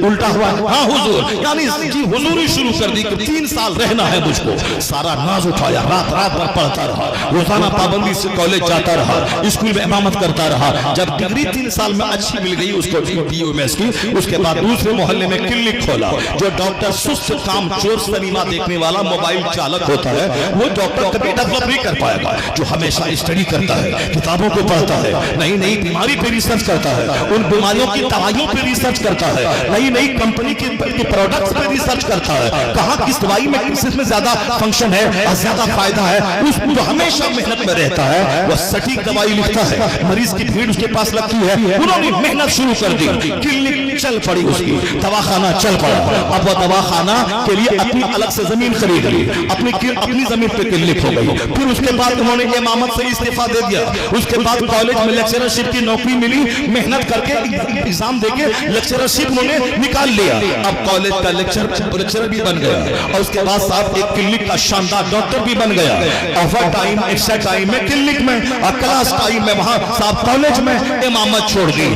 उल्टा हुआ, हाँ हुजूर। यानी जी हुजूरी शुरू कर दी कि 3 साल रहना है मुझको। सारा नाज उठाया, रात रात भर पढ़ता रहा, रोजाना पाबंदी से कॉलेज जाता रहा, स्कूल में इमामत करता रहा। जब डिग्री 3 साल में अच्छी मिल गई उसको BUMS की, उसके बाद दूसरे मोहल्ले में क्लिनिक खोला। जो डॉक्टर सुस्त काम चोर सिनेमा देखने वाला मोबाइल चालक होता है, वो डॉक्टर कभी डेवलप नहीं कर पाएगा। जो हमेशा स्टडी करता है, किताबों को पढ़ता है, नई नई बीमारी पे रिसर्च करता है, उन बीमारियों की दवाइयों पे रिसर्च करता है, नई नई कंपनी के प्रोडक्ट्स पे रिसर्च करता है, कहाँ किस दवाई में किस में ज्यादा फंक्शन है, ज्यादा फायदा है, उस जो हमेशा मेहनत में रहता है वो सटीक दवाई लिखता है। मरीज की भीड़ उसके पास लगती है, उन्होंने मेहनत शुरू कर दी, क्लिनिक चल पड़ी उसकी, दवाखाना चल पड़ा। अब वो दवाखाना के लिए अपनी अलग से जमीन खरीद ली, अपनी जमीन पे क्लिनिक हो गई। फिर उसके बाद उन्होंने इमामत से इस्तीफा दे दिया। उसके बाद कॉलेज में लेक्चरशिप की नौकरी मिली, मेहनत करके एग्जाम देके लेक्चरशिप उन्होंने निकाल लिया। अब कॉलेज का लेक्चरर भी बन गया और उसके बाद साहब एक क्लिनिक का शानदार डॉक्टर भी बन गया। ओवर टाइम, एक्स्ट्रा टाइम में क्लिनिक में और क्लास टाइम में वहां साहब कॉलेज में इमामत छोड़ दी।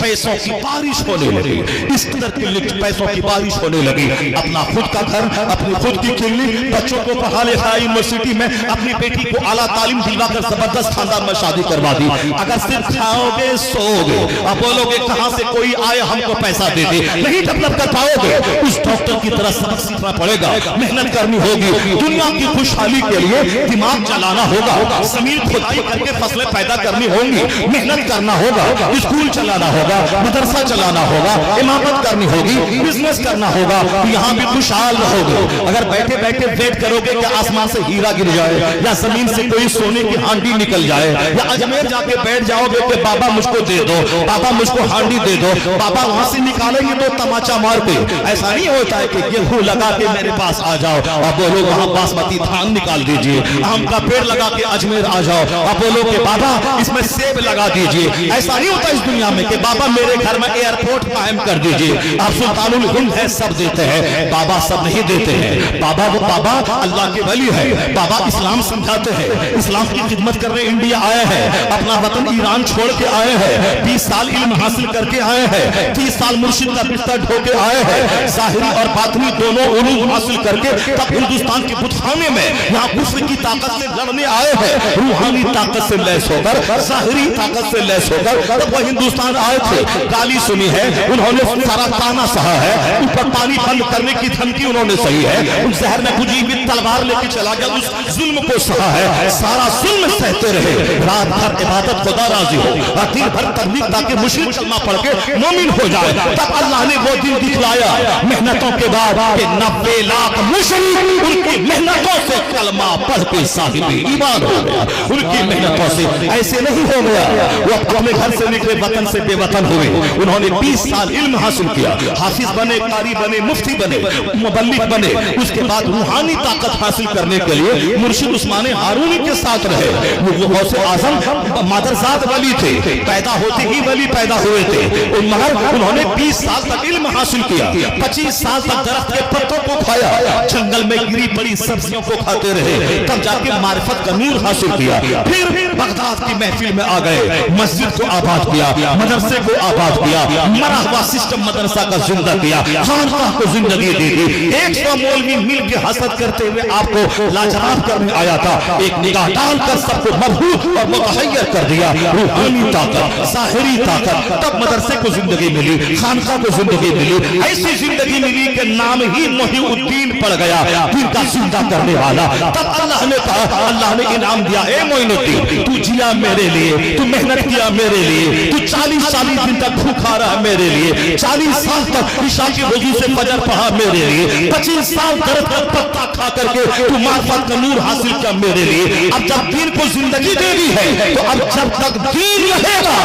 पैसों की बारिश होने लगी, इस तरह क्लिनिक पैसों की बारिश होने लगी। अपना खुद का घर, अपनी खुद की क्लिनिक, बच्चों को पढ़ा लिखा यूनिवर्सिटी में, अपनी बेटी को आला तालीम दिलवाकर जबरदस्त खानदान में शादी करवा दी। अगर सिर्फ खाओगे सोओगे अब बोलोगे कहां से कोई आए हमको पैसा दे दे, नहीं डेवलप कर पाओगे। उस डॉक्टर की तरह सबक सीखना पड़ेगा, मेहनत करनी होगी, दुनिया की खुशहाली के लिए दिमाग चलाना होगा, जमीन खुदाई करके फसलें पैदा करनी होंगी, मेहनत करना होगा, स्कूल चलाना होगा, मदरसा चलाना होगा, इमामत करनी होगी, बिजनेस करना होगा, यहाँ भी खुशहाल रहोगे। अगर बैठे बैठे वेट करोगे कि आसमान से हीरा गिर जाए या जमीन से कोई सोने की हांडी निकल जाए, या अजमेर जाके बैठ जाओगे कि बाबा मुझको दे दो, बाबा मुझको हांडी दे दो, बाबा वहां से निकालेंगे तो तमाचा मार के। ऐसा नहीं होता है कि गेहूं लगा के मेरे पास आ जाओ और बोलो वहां बासमती धान निकाल दीजिए, आम का पेड़ लगा के अजमेर आ जाओ और बोलो कि बाबा इसमें सेब लगा दीजिए। ऐसा नहीं होता इस दुनिया में कि बाबा मेरे घर में एयरपोर्ट कायम कर दीजिए। आप सुल्तानुल हिंद है, सब देते हैं, बाबा सब नहीं देते हैं। बाबा वो बाबा अल्लाह के वली है, बाबा इस्लाम समझाते हैं, इस्लाम की खिदमत करने इंडिया आए हैं, अपना वतन ईरान छोड़ के आए हैं, 20 साल इल्म हासिल करके आए हैं, 30 साल मुर्शिद का बिस्तर ढोके आए हैं, ज़ाहिरी और बातिनी दोनों उलूम हासिल करके तब हिंदुस्तान के बुतखाने में यहाँ कुफ्र की ताकत से लड़ने आए हैं। रूहानी ताकत से लैस होकर, ज़ाहिरी ताकत से लैस होकर तब वो हिंदुस्तान आए थे। गाली सुनी है उन्होंने, सारा ताना सहा है, ऊपर पानी बंद करने की धमकी उन्होंने सही है, उस जहर में बुझी हुई तलवार लेके चला गया, उस जुल्म को सहा है, सारा जुल्म सहते रहे, रात भर इबादत खुदा राजी हो और दिन भर तबलीग ताकि मुशरिक कलमा पढ़ के मोमिन हो जाए। तब अल्लाह ने वो दिन दिखलाया मेहनतों के बाद कि 90 लाख मुशरिक उनकी मेहनतों से कलमा पढ़ के साहिब ईमान हो गया, उनकी मेहनतों से। ऐसे नहीं हो गया, वो अपने घर से निकले वतन से बेवतन हुए। उन्होंने 20 साल इल्म हासिल किया, हाफिज बने, कारी बने, मुफ्ती बने, मुबल्लिग बने। उसके बाद रूहानी ताकत हासिल करने के लिए मुर्शिद उस्मान हारूनी के साथ रहे। वो गौसे आजम मादरजात वली थे, पैदा होते ही वली पैदा हुए थे। मगर उन्होंने 20 साल तक इल्म हासिल किया, 25 साल तक दरख्त के पत्तों को खाया, जंगल में गिरी पड़ी सब सब्जियों को खाते रहे, तब जाके मारिफत का नूर हासिल किया। फिर बगदाद की महफिल में आ गए, मस्जिद को आबाद किया, मदरसे को आबाद किया, मरा हुआ सिस्टम मदरसा का जिंदा किया, खानकाह को जिंदगी दी थी। 100 मौलवी मिल के हसद करते हुए आपको लाजवाब करने आया था, एक निगाह डालकर सबको मबहूत और मुतहय्यर कर दिया। रूहानी ताकत, ज़ाहिरी ताकत, तब मदरसे को जिंदगी मिली, खानकाह को जिंदगी मिली, ऐसी जिंदगी मिली कि नाम ही मोहिउद्दीन पड़ गया, दिन का जिंदा करने वाला। तब अल्लाह ने कहा, अल्लाह ने इनाम दिया, ए मोइनुद्दीन तू जिया मेरे लिए, तू मेहनत किया मेरे लिए, तू 40 दिन तक भूखा रहा मेरे लिए, 40 साल तक ईशा के वजू से फजर पढ़ा मेरे लिए, 25 साल दर्द का पत्ता खा करके तू मार्फत का नूर हासिल किया मेरे लिए। अब जब दीन को जिंदगी दे दी है, तो अब जब तक दीन रहेगा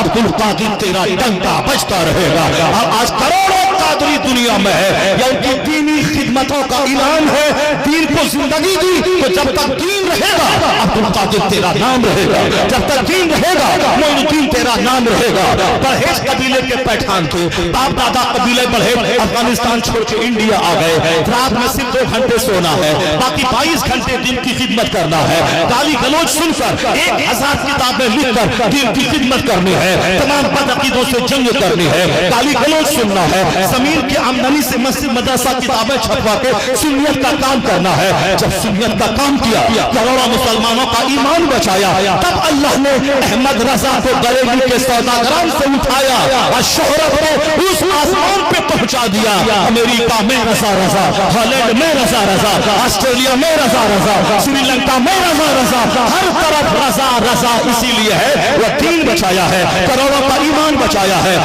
अब्दुल कादिर तेरा डंका बजता रहेगा। अब आज करोड़ों कादरी दुनिया में है, या उनकी दीनी खिदमतों का इनाम है, दीन को जिंदगी दी, तो जब तक दीन रहेगा अब्दुल कादिर तेरा नाम रहेगा, जब तक दीन रहेगा मोइनुद्दीन तेरा नाम रहेगा। परहेज कबीले के पैठान थे, बाप दादा कबीले बढ़े, अफगानिस्तान छोड़ के इंडिया आ गए, रात में सिर्फ 2 घंटे सोना है, बाकी 22 घंटे दिन की खिदमत करना है। गाली गलौज सुनकर 1000 किताबें लिखकर दिन की खिदमत करनी है, तमाम बदअकीदों से जंग करनी है, गाली गलौज सुनना है, जमीन की आमदनी से मस्जिद मदरसा किताबें छपवा के सुन्नियत का काम करना है। जब सुन्नियत का काम किया, करोड़ों मुसलमानों का ईमान बचाया, तब अल्लाह ने अहमद रजा को बरेली के सौदागरान से उठाया और शोहरत को उस आसमान पे पहुंचा दिया। अमेरिका में रजा रजा, हॉलैंड में रजा रजा, ऑस्ट्रेलिया में रजा रजा, श्रीलंका में रजा रजा, हर तरफ रजा रजा। इसीलिए है वह दीन बचाया है, करोड़ों का ईमान बचाया है,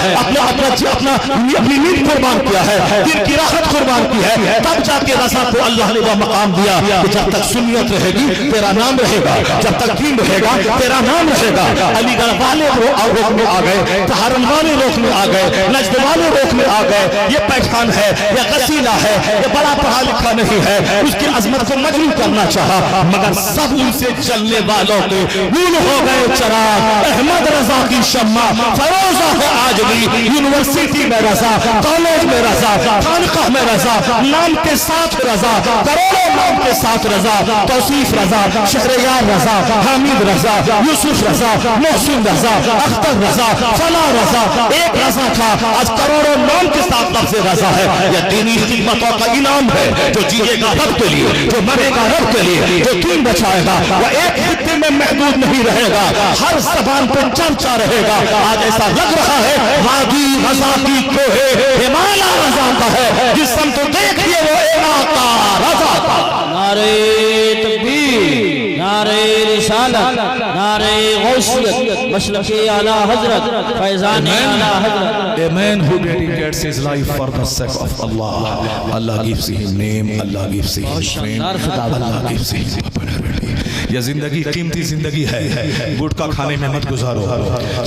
अपनी नींद कुर्बान किया है, दिन की राहत कुर्बान की है, तब जाके रजा को अल्लाह ने वह मकाम दिया कि जब तक सुन्नियत रहेगी तेरा नाम रहेगा, जब तक दीन रहेगा तेरा नाम रहेगा। अलीगढ़ वाले रोकने आ गए, सहारन वाले रोकने आ गए, नजद वाले रोकने आ गए, ये पैठान है, ये कसीला है, ये बड़ा पढ़ा लिखा नहीं है, उसकी अजमत को मजलूम करना चाहा, मगर सब उनसे चलने वालों के गुल हो गए चराग। अहमद रजा की शम्मा फरोजा है आज भी, यूनिवर्सिटी में रजा, कॉलेज में रजा, खानकाह में रजा, नाम के साथ रजा, करोड़ों नाम के साथ रजा, तौसीफ रजा, शहरयार रजा, हामिद रजा, यूसुफ रजा, मोहसिन रजा, अख्तर रजा, फला रजा, एक रजा था, आज करोड़ों नाम के साथ लफ्ज़ रजा है। यह दीनी खिदमतों का इनाम है, जो जिएगा रब के लिए, जो मरेगा रब के लिए, जो दीन बचाएगा वह एक खित्ते में महदूद नहीं रहेगा, हर ज़बान पर चर्चा रहेगा। आज ऐसा लग रहा है वादी रजा की कोहे हिमालय रजा का है, जिस सम तो देखिए वो इलाका रजा का।
नारे तकबीर, नारे रिसालत, नारे गौसियत, मसलके आला हजरत, फैज़ाने आला हजरत।
A man who dedicates his life for the sake of Allah, Allah gives him name, Allah gives him strength, Allah gives him popularity. यह जिंदगी कीमती जिंदगी है, गुटखा खाने में मत गुजारो,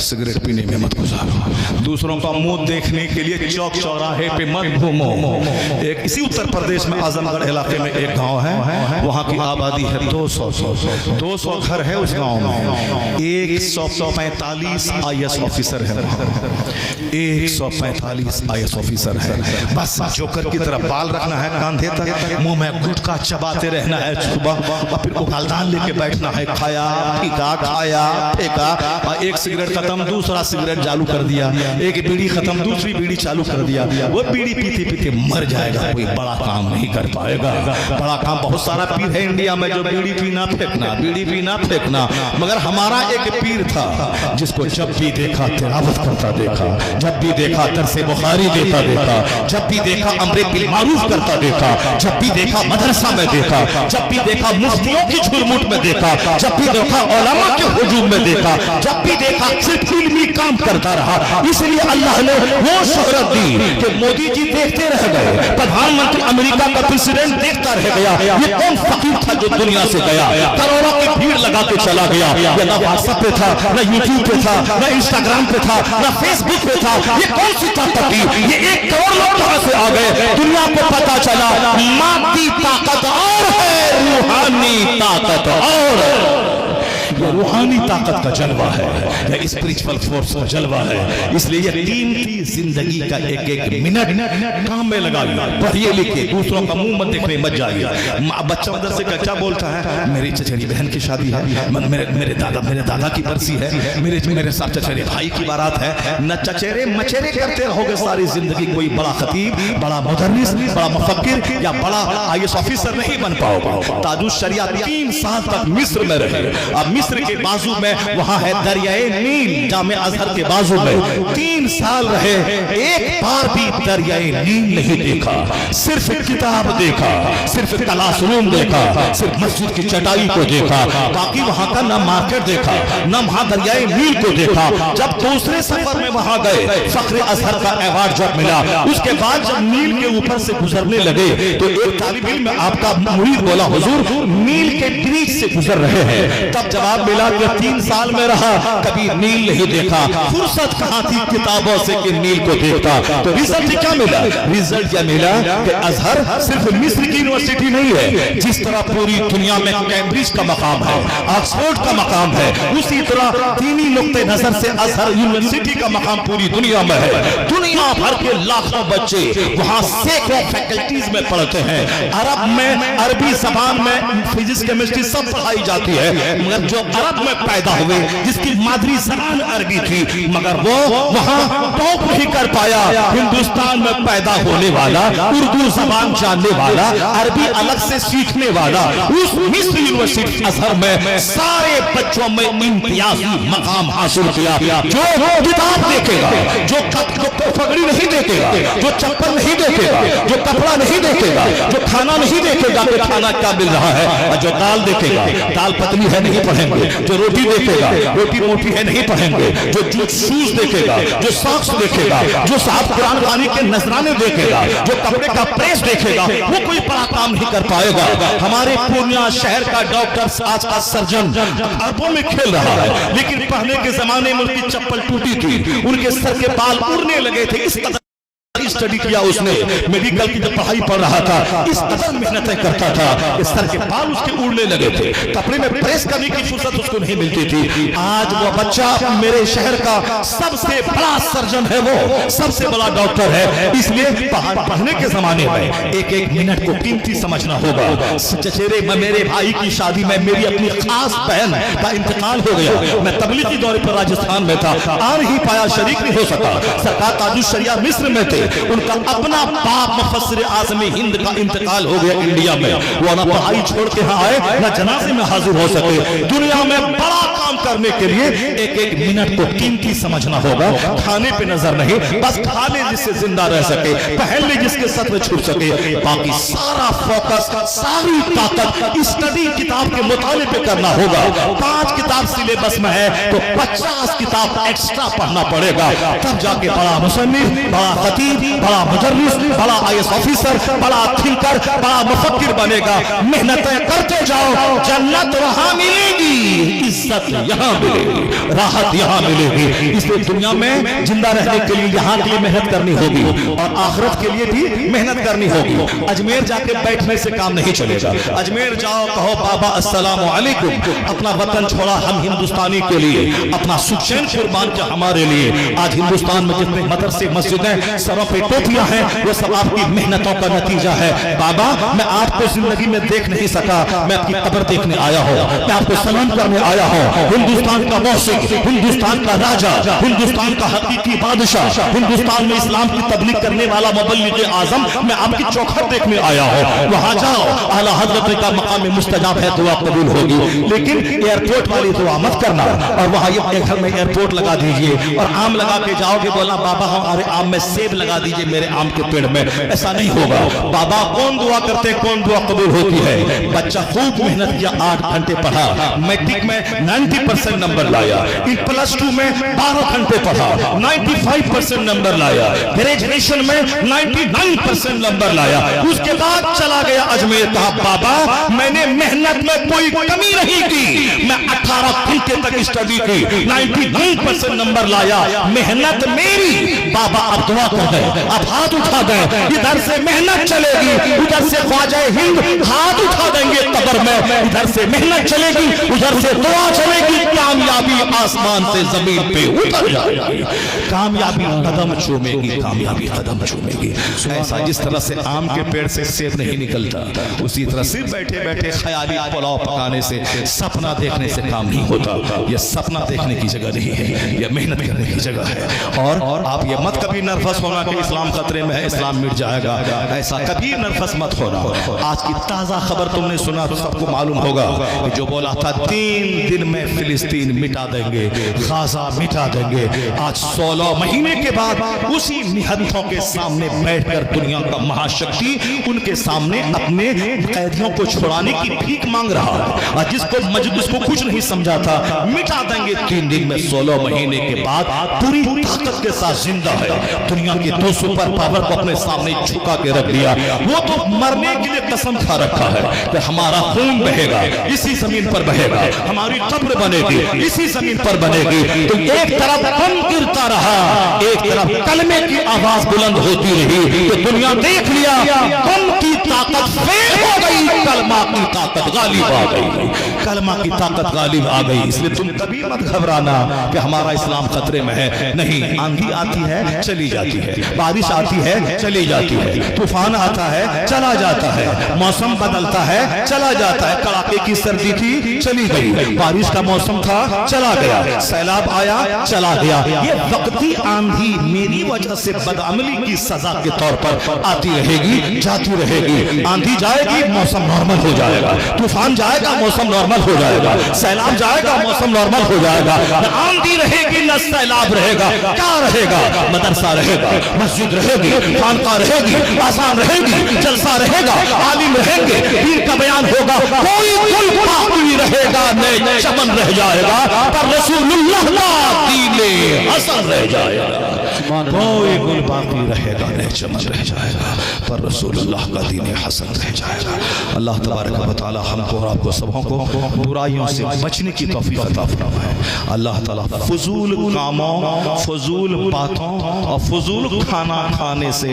सिगरेट पीने में मत गुजारो, दूसरों का मुंह देखने के लिए चौक चौराहे पे मत घूमो। एक इसी उत्तर प्रदेश में आजमगढ़ इलाके में एक गांव है, वहाँ की आबादी है 200 घर है उस गांव में, 145 IAS ऑफिसर है, 145 IAS ऑफिसर है। बस जोकर की तरह बाल रखना है कांधे तक, मुंह में गुटखा चबाते रहना है, सुबह और फिर उबालदान लेके बैठना है, खाया फीका, खाया फेंका, और एक सिगरेट खत्म दूसरा सिगरेट चालू कर दिया, एक बीड़ी खत्म दूसरी बीड़ी चालू कर दिया, वो बीड़ी पीते पीते मर जाएगा, कोई बड़ा काम नहीं कर पाएगा। बड़ा काम बहुत सारा पीर है इंडिया में, जो बीड़ी पीना फेंकना, बीड़ी पीना फेंकना, मगर हमारा एक पीर था जिसको जब भी देखा तिलावत करता देखा, जब भी देखा दरसे बुखारी देता देखा, जब भी देखा अमरे बिल मारूफ करता देखा, जब भी देखा मदरसा में देखा, जब भी देखा मुफ्तियों की झुरमुट में देखा, जब भी देखा उलमा के हुजूम में देखा, जब भी देखा सिर्फ इल्मी काम करता रहा। इसलिए अल्लाह ने वो शोहरत दी कि मोदी जी देखते रह गए, प्रधानमंत्री अमेरिका का प्रेसिडेंट देखता रह गया, ये कौन फकीर था जो दुनिया से गया, करोड़ों की भीड़ लगा के चला गया। ये ना व्हाट्सएप पे था, ना यूट्यूब पे था, ना इंस्टाग्राम पे था, ना फेसबुक पे था, ये कौन सी ताकत थी? ये 1 करोड़ लोग कहां से आ गए? दुनिया को पता चला मादी ताकत और है, रूहानी ताकत और रूहानी ताकत का जलवा है, या स्पिरिचुअल फोर्स का जलवा है। इसलिए ये कीमती जिंदगी का एक एक मिनट काम में लगाइए, पढ़िए लिखिए, दूसरों का मुंह मत देखने मत जाइए। बच्चा उधर से क्या बोलता है, मेरी चचेरी बहन की शादी है, मेरे दादा की बरसी है, मेरे साथ चचेरे भाई की बारात है। न चचेरे मचेरे करते रहोगे सारी जिंदगी, कोई बड़ा खतीब, बड़ा मुदर्रिस, बड़ा मुफक्किर या बड़ा आईएएस ऑफिसर नहीं बन पाओगे। ताजुश शरिया 3 साल तक मिस्र में रहे। अब मिस्र के बाजू में वहां है दरियाए नील, जामे अजहर के बाजू में 3 साल रहे, एक बार भी दरियाए नील नहीं देखा, सिर्फ किताब देखा, सिर्फ क्लासरूम देखा, सिर्फ मस्जिद की चटाई को देखा, बाकी वहां का ना मार्केट देखा, ना वहां दरियाए नील को देखा। जब दूसरे सफर में वहां गए, फख्र अजहर का अवार्ड जब मिला, उसके बाद जब नील के ऊपर से गुजरने लगे तो एक तालिब इल्म आपका मुरीद बोला, हुजूर नील के ब्रिज से गुजर रहे हैं। तब जवाब मिला कि 3 साल में रहा, कभी नील नहीं देखा, फुर्सत कहां थी किताबों से कि नील को देखता। तो रिजल्ट क्या मिला? रिजल्ट क्या मिला कि अजहर सिर्फ मिस्र की यूनिवर्सिटी नहीं है, जिस तरह पूरी दुनिया में कैम्ब्रिज का मकाम है, ऑक्सफोर्ड का मकाम है, उसी तरह दीनी नुक्ते नजर से अजहर यूनिवर्सिटी का मकाम पूरी दुनिया में है। दुनिया भर के लाखों बच्चे वहां सैकड़ों फैकल्टीज में पढ़ते हैं। अरब में, अरबी जबान में फिजिक्स केमिस्ट्री सब पढ़ाई जाती है, मगर जो अरब में पैदा हुए, जिसकी मादरी जबान अरबी थी, मगर वो वहां टॉप नहीं कर पाया। हिंदुस्तान में पैदा होने वाला, उर्दू जबान जानने वाला, अरबी अलग से सीखने वाला, उस मिस्र यूनिवर्सिटी अजहर में सारे बच्चों में इम्तियाजी मकाम हासिल किया। जो किताब देखेगा, जो पगड़ी नहीं देखेगा, जो चप्पल नहीं देखेगा, जो कपड़ा नहीं देखेगा, जो खाना नहीं देखेगा कि खाना क्या मिल रहा है, और जो दाल देखेगा, दाल पतली है नहीं पढ़ेंगे, जो रोटी देखेगा, रोटी मोटी है नहीं पढ़ेंगे, जो शूज देखेगा, जो सॉक्स देखेगा, जो साहब कुरान खानी के नजराने देखेगा, जो कपड़े का प्रेस देखेगा, वो कोई बड़ा काम नहीं कर पाएगा। हमारे पूर्णिया शहर का डॉक्टर आज का सर्जन अरबों में खेल रहा है, लेकिन पहले के जमाने में उनकी चप्पल टूटी थी, उनके सर के बाल उड़ने लगे थे। इस कदर स्टडी किया उसने, मेडिकल की जब पढ़ाई पढ़ रहा था, इस कदर मेहनतें करता था कि सर के बाल उसके उड़ने लगे थे, कपड़े में प्रेस करने की फुर्सत उसको नहीं मिलती थी। आज वो बच्चा मेरे शहर का सबसे बड़ा सर्जन है, वो सबसे बड़ा डॉक्टर है। इसलिए पढ़ने के जमाने में एक एक मिनट को कीमती समझना होगा। चचेरे मेरे भाई की शादी में मेरी अपनी खास बहन का इंतकाल हो गया, मैं तबलीगी दौरे पर राजस्थान में था, आ नहीं पाया, शरीक नहीं हो सका। सरकार ताजुश शरिया मिस्र में थे, उनका अपना बाप मुफस्सिर आज़म हिंद का इंतकाल हो गया इंडिया में, वो ना पढ़ाई छोड़ के यहाँ आए, ना जनाजे में हाजिर हो सके। दुनिया में बड़ा काम करने के लिए एक एक मिनट को कीमती समझना होगा। खाने पे नजर नहीं, बस खा ले जिससे जिंदा रह सके, पहन ले जिसके सत्व छूट सके, बाकी सारा फोकस, सारी ताकत स्टडी किताब के मुताले पे करना होगा। 5 किताब सिलेबस में है तो 50 किताब एक्स्ट्रा पढ़ना पड़ेगा, तब जाके बड़ा मुसन्निफ, बड़ा खतीब, बड़ा मुदर्रिस, बड़ा आईएएस ऑफिसर, बड़ा थिंकर, बड़ा मुफक्किर बनेगा। मेहनतें करते जाओ, जन्नत वहां मिलेगी, इज्जत यहां मिलेगी, राहत यहां मिलेगी। इसलिए दुनिया में जिंदा रहने के लिए यहाँ के लिए मेहनत करनी होगी, और आखिरत के लिए भी मेहनत करनी होगी। अजमेर जाके बैठने से काम नहीं चलेगा। अजमेर जाओ, कहो बाबा अस्सलाम वालेकुम, अपना वतन छोड़ा हम हिंदुस्तानी के लिए, अपना सुख चैन कुर्बान किया हमारे लिए। आज हिंदुस्तान में जितने मदरसे मस्जिदें, सरों पे टोपियां हैं, वो सब आपकी मेहनतों का नतीजा है। बाबा मैं आपको जिंदगी में देख नहीं सका, मैं आपकी कब्र देखने आया हूँ, मैं आपको सलाम करने आया हूँ। हिंदुस्तान का मौसिक, हिंदुस्तान का राजा, हिंदुस्तान का हकीकी बादशाह, हिंदुस्तान में इस्लाम की तबलीग करने वाला मुबल्लिग आजम, मैं आपकी चौखट देखने आया हूँ। वहां जाओ, आला हजरत का मकाम मुस्तजाब है, दुआ कबूल होगी। लेकिन एयरपोर्ट वाली दुआ मत करना, और वहां ये घर में एयरपोर्ट लगा दीजिए और आम लगा के जाओगे, बोला बाबा हमारे आम में सेब लगा दीजिए मेरे आम के पेड़ में, ऐसा नहीं होगा। बाबा कौन दुआ करते, कौन दुआ कबूल होती है? बच्चा खूब मेहनत किया, 8 घंटे पढ़ा, मैट्रिक में 90% नंबर लाया, +2 में 12 घंटे पढ़ा, 95% नंबर लाया, ग्रेजुएशन में 99% नंबर लाया। उसके बाद चला गया अजमेर, कहा बाबा मैंने मेहनत में कोई कमी नहीं की, मैं 18 घंटे तक स्टडी की, 99% नंबर लाया, मेहनत मेरी। बाबा अब दुआ कर रहे, अब हाथ उठा दें, इधर से मेहनत चलेगी, उधर से ख्वाजा हिंद हाथ उठा देंगे कब्र में, इधर से मेहनत चलेगी, उधर से दुआ चलेगी, कामयाबी आसमान से जमीन पे उतर जाएगी, कामयाबी कदम चूमेगी, कामयाबी कदम चूमेगी। ऐसा जिस तरह से आम के पेड़ से सेब नहीं निकलता, उसी तरह से बैठे बैठे ख्याली पुलाव पकाने से, सपना देखने से काम नहीं होता। ये सपना देखने की जगह नहीं है, ये मेहनत करने की जगह है। और आप ये मत कभी नर्वस होना कि इस्लाम खतरे में है, इस्लाम मिट जाएगा, ऐसा कभी नर्वस मत होना। आज की ताज़ा खबर तुमने सुना तो सबको मालूम होगा कि जो बोला था 3 दिन में फिलिस्तीन मिटा देंगे, गाजा मिटा देंगे, आज 16 महीने के बाद उसी निहत्थों के सामने बैठकर दुनिया का महाशक्ति उनके सामने अपने कैदियों को छुड़ाने की भीख मांग रहा है। और जिसको कुछ नहीं समझा था, मिटा देंगे 3 दिन में, 16 महीने के बाद पूरी ताकत के साथ जिंदा है। दुनिया के 2 सुपर पावर को अपने सामने झुका के रख दिया। वो तो मरने के लिए कसम खा रखा है कि हमारा खून बहेगा, इसी जमीन पर बहेगा, हमारी कब्र बनेगी, इसी जमीन पर बनेगी। तो एक तरफ बम गिरता रहा, एक तरफ कलमे की आवाज बुलंद होती रही। तो दुनिया देख लिया, बम की ताकत फेल हो गई, कलमा की ताकत गालिब आ गई, कलमा की ताकत गालिब आ गई। इसलिए तुम कभी मत घबराना कि हमारा इस्लाम खतरे में है। नहीं, आंधी आती है चली जाती है, बारिश आती है चली जाती है, तूफान आता है चला जाता है, मौसम बदलता है चला जाता है। कड़ाके की सर्दी थी चली गई, बारिश का मौसम था चला गया, सैलाब आया चला गया। ये वक्ती आंधी मेरी वजह से बदअमली की सजा के तौर पर आती रहेगी, जाती रहेगी। आंधी जाएगी, मौसम नॉर्मल हो जाएगा, तूफान जाएगा, मौसम नॉर्मल हो जाएगा, सैलाब जाएगा, मौसम नॉर्मल हो जाएगा। न आंधी रहेगी न सैलाब रहेगा, क्या रहेगा? मदरसा रहेगा, मस्जिद रहेगी, खानका रहेगी, आसान रहेगी, जलसा रहेगा, आलिम रहेंगे, पीर का बयान होगा, कोई गुल बाकी रहेगा नहीं, चमन रह जाएगा, पर रसूलुल्लाह का दीने हसन रह जाएगा। कोई गुल बाकी रहेगा नहीं, चमन रह जाएगा, पर रसूलुल्लाह का दीने हसन रह जाएगा। अल्लाह तबारक व तआला हमको और आपको सबों को बुराइयों से बचने की तौफीक अता फरमाए। अल्लाह ताला फजूल कामों, फजूल बातों और फजूल खाना खाने से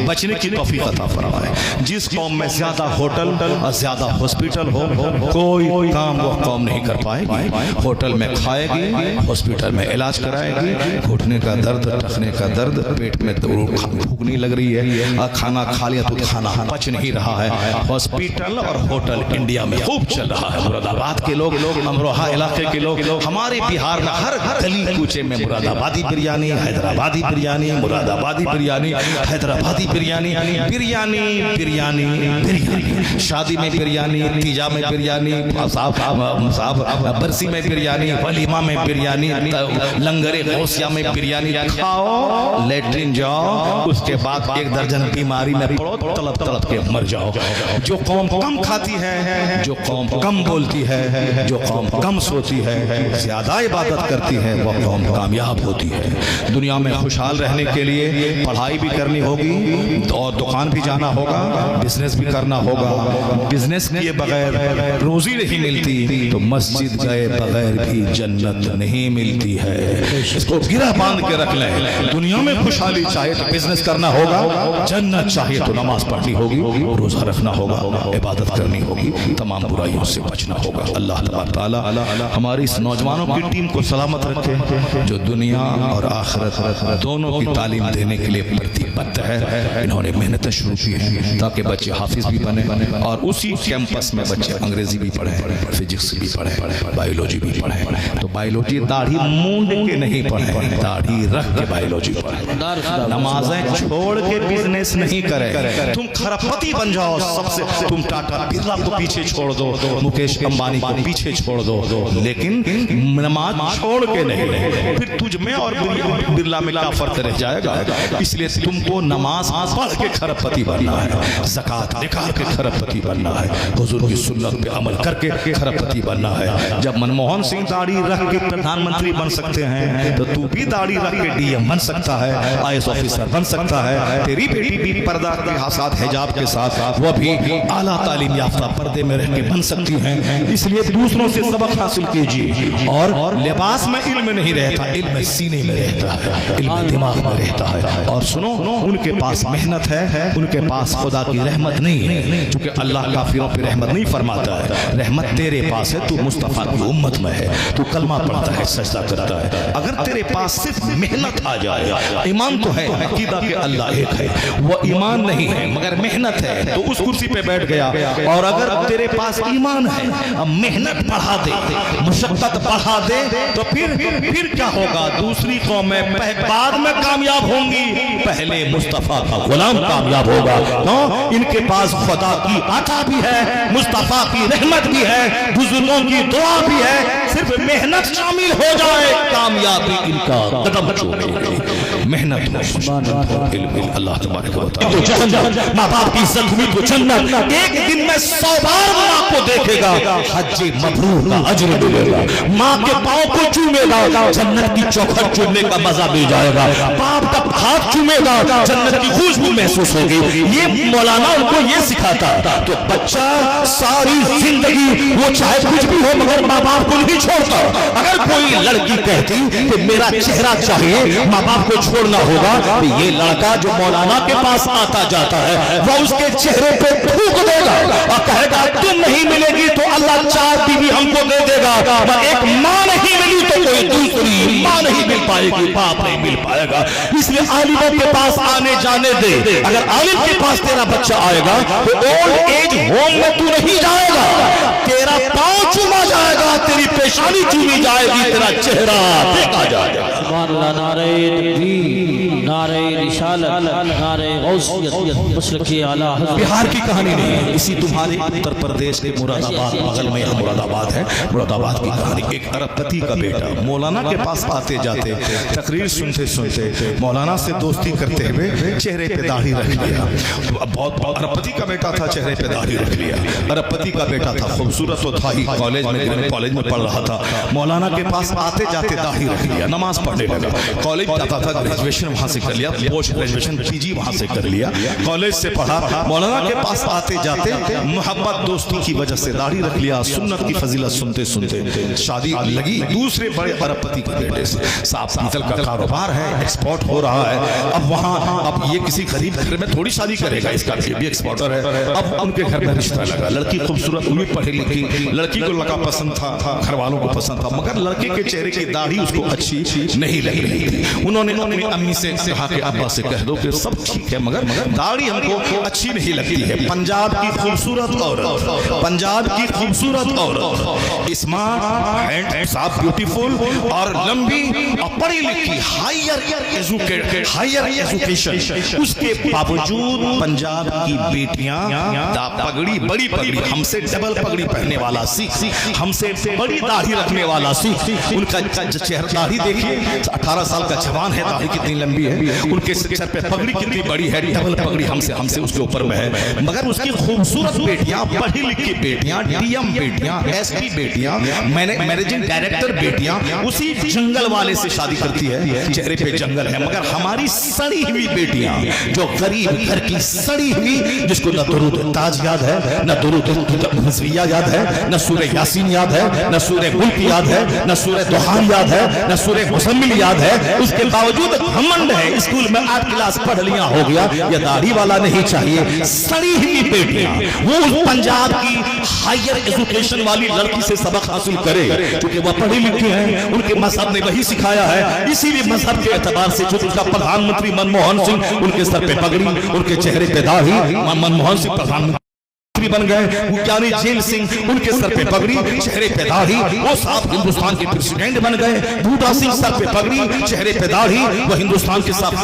बचने की तौफीक अता फरमाए। जिस कौम में ज्यादा होटल और ज्यादा हॉस्पिटल हो, कोई काम वो कौम नहीं कर पाएगी। होटल में खाएगी, हॉस्पिटल में इलाज कराएगी, घुटने का दर्द, टखने का दर्द, पेट में भूख नहीं लग रही है, खाना खा लिया तो खाना पच नहीं रहा है। हॉस्पिटल और होटल इंडिया में खूब चल रहा है। मुरादाबाद के लोग, अमरोहा इलाके के लोग, हमारे बिहार में हर गली कूचे में मुरादाबादी बिरयानी, हैदराबादी बिरयानी, मुरादाबादी बिरयानी, हैदराबादी बिरयानी, बिरयानी बिरयानी बिरयानी, शादी में बिरयानी, तीजा में बिरयानी, बरसी में बिरयानी, वलीमा में बिरयानी, लंगरे गौसिया में बिरयानी। खाओ, लेटरिन जाओ, उसके बाद 1 दर्जन बीमारी में पड़ो, तड़प तड़प के मर जाओ। जो कौम कम खाती है, जो कौम कम बोलती है, जो कौम कम सोती है, ज्यादा इबादत करती है, वह कौम कामयाब होती है। दुनिया में खुशहाल रहने के लिए पढ़ाई भी करनी होगी और दुकान भी जाना होगा, बिजनेस भी करना होगा। बिजनेस किए बगैर रोजी नहीं मिलती, तो मस्जिद गए बगैर भी जन्नत नहीं मिलती है। इसको गिरा बांध के रख लें। दुनिया में खुशहाली चाहे तो बिजनेस करना होगा, जन्नत चाहिए तो नमाज पढ़नी होगी, रोजा रखना होगा, इबादत करनी होगी, तमाम बुराइयों से बचना होगा। अल्लाह ताला हमारी इस नौजवानों की टीम को सलामत रखे, जो दुनिया और आखिरत दोनों की तालीम देने के लिए प्रतिबद्ध है। इन्होंने मेहनतें शुरू की हैं ताकि बच्चे हाफिज भी बने और उसी कैंपस में बच्चे अंग्रेजी भी पढ़े, फिजिक्स भी पढ़े, बायोलॉजी भी पढ़े। तो बायोलॉजी दाढ़ी मूंड के नहीं पढ़े, दाढ़ी रख के बायोलॉजी पढ़े। नमाजें छोड़ के बिजनेस नहीं करे। तुम खरबपति बन जाओ सबसे, तुम टाटा बिरला को पीछे छोड़ दो, मुकेश अंबानी को पीछे छोड़ दो, लेकिन नमाज छोड़ के नहीं। फिर तुझ में और बिरला में क्या फर्क रह जाएगा? इसलिए तुमको नमाज पढ़ के खरबपति बनना है, ज़कात निकाल के खरबपति बनना है, हुजूर की सुन्नत पे अमल करके खरबपति बनना है। जब मनमोहन सिंह दाढ़ी रख के प्रधानमंत्री बन सकते हैं, तो तू भी दाढ़ी रख के डीएम बन सकता है, आईएएस ऑफिसर बन सकता है। तेरी बेटी भी पर्दा के साथ, हिजाब के साथ, वह भी आला तालीम याफ्ता पर्दे में रह के बन सकती हैं। इसलिए दूसरों से सबक हासिल कीजिए। और लिबास में इल्म नहीं रहता, इल्म सीने में रहता है, इल्म दिमाग में रहता है। और सुनो, उनके पास मेहनत है, उनके पास खुदा की रहमत नहीं है, क्योंकि अल्लाह काफिरों पे रहमत नहीं फरमाता है। रहमत तेरे पास है, तू मुस्तफा की उम्मत में है, तू कलमा पढ़ता है, सजदा करता है। अगर तेरे पास सिर्फ मेहनत आ जाए, ईमान तो है, अकीदा के अल्लाह एक है, वो ईमान नहीं है मगर मेहनत है, तो उस कुर्सी पे बैठ गया। और अगर तेरे पास ईमान है, मेहनत बढ़ा दे, मुशक्कत बढ़ा दे, तो फिर क्या होगा? दूसरी कौमें बाद में कामयाब होंगी, पहले मुस्तफा का गुलाम कामयाब होगा। तो इनके पास खुदा की अता भी है, मुस्तफा की रहमत भी है, बुजुर्गों की दुआ भी है, सिर्फ मेहनत शामिल हो जाए, कामयाबी इनका कदम चूमेगी। मेहनत अल्लाह तबारक व तआला माँ बाप की इज्जत हुई तो जन्नत, एक दिन में 100 बार माँ को देखेगा, हज्जे मबरूर का अजर मिलेगा। माँ के पाँव को चूमेगा, जन्नत की चौखट चूमने का मजा मिल जाएगा। बाप का हाथ चूमेगा, जन्नत की खुशबू महसूस होगी। ये मौलाना उनको ये सिखाता। तो बच्चा सारी जिंदगी वो चाहे कुछ भी हो मगर माँ बाप को नहीं छोड़ता। अगर कोई लड़की कहती कि मेरा चेहरा चाहिए, माँ बाप को छोड़ना होगा, तो ये लड़का जो मौलाना के पास आता जाता है वो उसके चेहरे पे थूक देगा और कहेगा तुम नहीं मिलेगी तो अल्लाह 4 बीवी हमको दे देगा, पर एक माँ नहीं मिली तो कोई दूसरी माँ नहीं मिल पाएगी, बाप नहीं मिल पाएगा। इसलिए आलिमों के पास आने जाने दे। अगर आलिम के पास तेरा बच्चा आएगा तो ओल्ड एज होम में तू नहीं जाएगा, तेरा पाँव चूमा जाएगा, तेरी पेशानी चूमी जाएगी, तेरा चेहरा देखा जाएगा।
नारे तकबीर, नारे रिसालत, नारे गौसियत, मसलके आला हज़रत।
बिहार की कहानी नहीं है, इसी तुम्हारे उत्तर प्रदेश के मुरादाबाद, बगल में यहाँ मुरादाबाद है, मुरादाबाद की कहानी। एक अरबपति का बेटा मौलाना के पास आते जाते, तकरीर सुनते सुनते, मौलाना से दोस्ती करते हुए चेहरे पे दाढ़ी रख लिया। बहुत अरबपति का बेटा था, चेहरे पे दाढ़ी रख लिया। अरबपति का बेटा था, खूबसूरत तो था ही, कॉलेज में पढ़ रहा था। मौलाना के पास आते जाते दाढ़ी रख लिया, नमाज पढ़ने लगा। कॉलेज जाता था, ग्रेजुएशन वहां से कर लिया, पोस्ट ग्रेजुएशन पीजी वहां से कर लिया, कॉलेज से पढ़ा। मौलाना के पास आते जाते मोहब्बत दोस्ती की वजह से दाढ़ी रख लिया। सुन्नत की फजीलत सुनते सुनते शादी लगी दूसरे बड़े अरबपति के बेटे से। साफ पीतल का कारोबार है, एक्सपोर्ट हो रहा है। अब वहां अब ये किसी गरीब घर में थोड़ी शादी करेगा, इसका भी एक्सपोर्टर है। अब उनके घर में रिश्ता लगा, लड़की खूबसूरत हुई, पढ़ी लिखी, लड़की को लगा पसंद था, घर वालों को पसंद था, मगर लड़के के चेहरे की दाढ़ी उसको अच्छी नहीं लग रही थी। उन्होंने अपनी अम्मी से कहा कि अब्बा से कह दो कि सब ठीक है मगर दाढ़ी हमको अच्छी नहीं लगती है। पंजाब की खूबसूरत औरत, पंजाब की खूबसूरत औरत, स्मार्ट एंड साफ, ब्यूटीफुल और लंबी और पढ़ी लिखी, हायर एजुकेशन, उसके बावजूद पंजाब की बेटियां पगड़ी, बड़ी पगड़ी, हमसे डबल पगड़ी पहनने वाला सिख, हमसे बड़ी दाढ़ी रखने वाला सिख, उनका चेहरा दाढ़ी देखिए, 18 साल का जवान है, दाढ़ी कितनी लंबी है, उनके सर पे पगड़ी कितनी बड़ी है, डबल पगड़ी हमसे उसके ऊपर में है। मगर उसकी खूबसूरत बेटियां, पढ़ी लिखी बेटियां, डीएम बेटियां, एसपी बेटियां, मैनेजिंग डायरेक्टर बेटियां उसी जंगल वाले से शादी करती है। चेहरे पे जंगल है मगर हमारी सड़ी हुई बेटियां, जो गरीब घर की सड़ी हुई, जिसको न दुरूद ताज याद है, न दुरूद नज़रिया याद है, न सूरह यासीन याद है, न सूरह मुल्क याद है, न सूरह दुहान याद है, न सूरह मुज़म्मिल याद है, उसके बावजूद घमंड है, स्कूल में 8 क्लास पढ़ लिया हो गया, ये दाढ़ी वाला नहीं चाहिए। सड़ी हुई बेटियां वो पंजाब की हायर एजुकेशन वाली लड़की से सबक हासिल करे, क्योंकि वह पढ़ी लिखी है, उनके मजहब ने वही सिखाया है। इसीलिए मजहब के एतबार से जो उनका प्रधानमंत्री मनमोहन सिंह, उनके सर पे पगड़ी, उनके चेहरे पे दाढ़ी, मनमोहन सिंह प्रधानमंत्री बन गए, मुक्तानी जेल सिंह, उनके सर पे पगड़ी, चेहरे पे दाढ़ी, वो साफ हिंदुस्तान के प्रेसिडेंट बन गए। बूटा सिंह सर पे पगड़ी, चेहरे पे दाढ़ी, वो हिंदुस्तान के साफ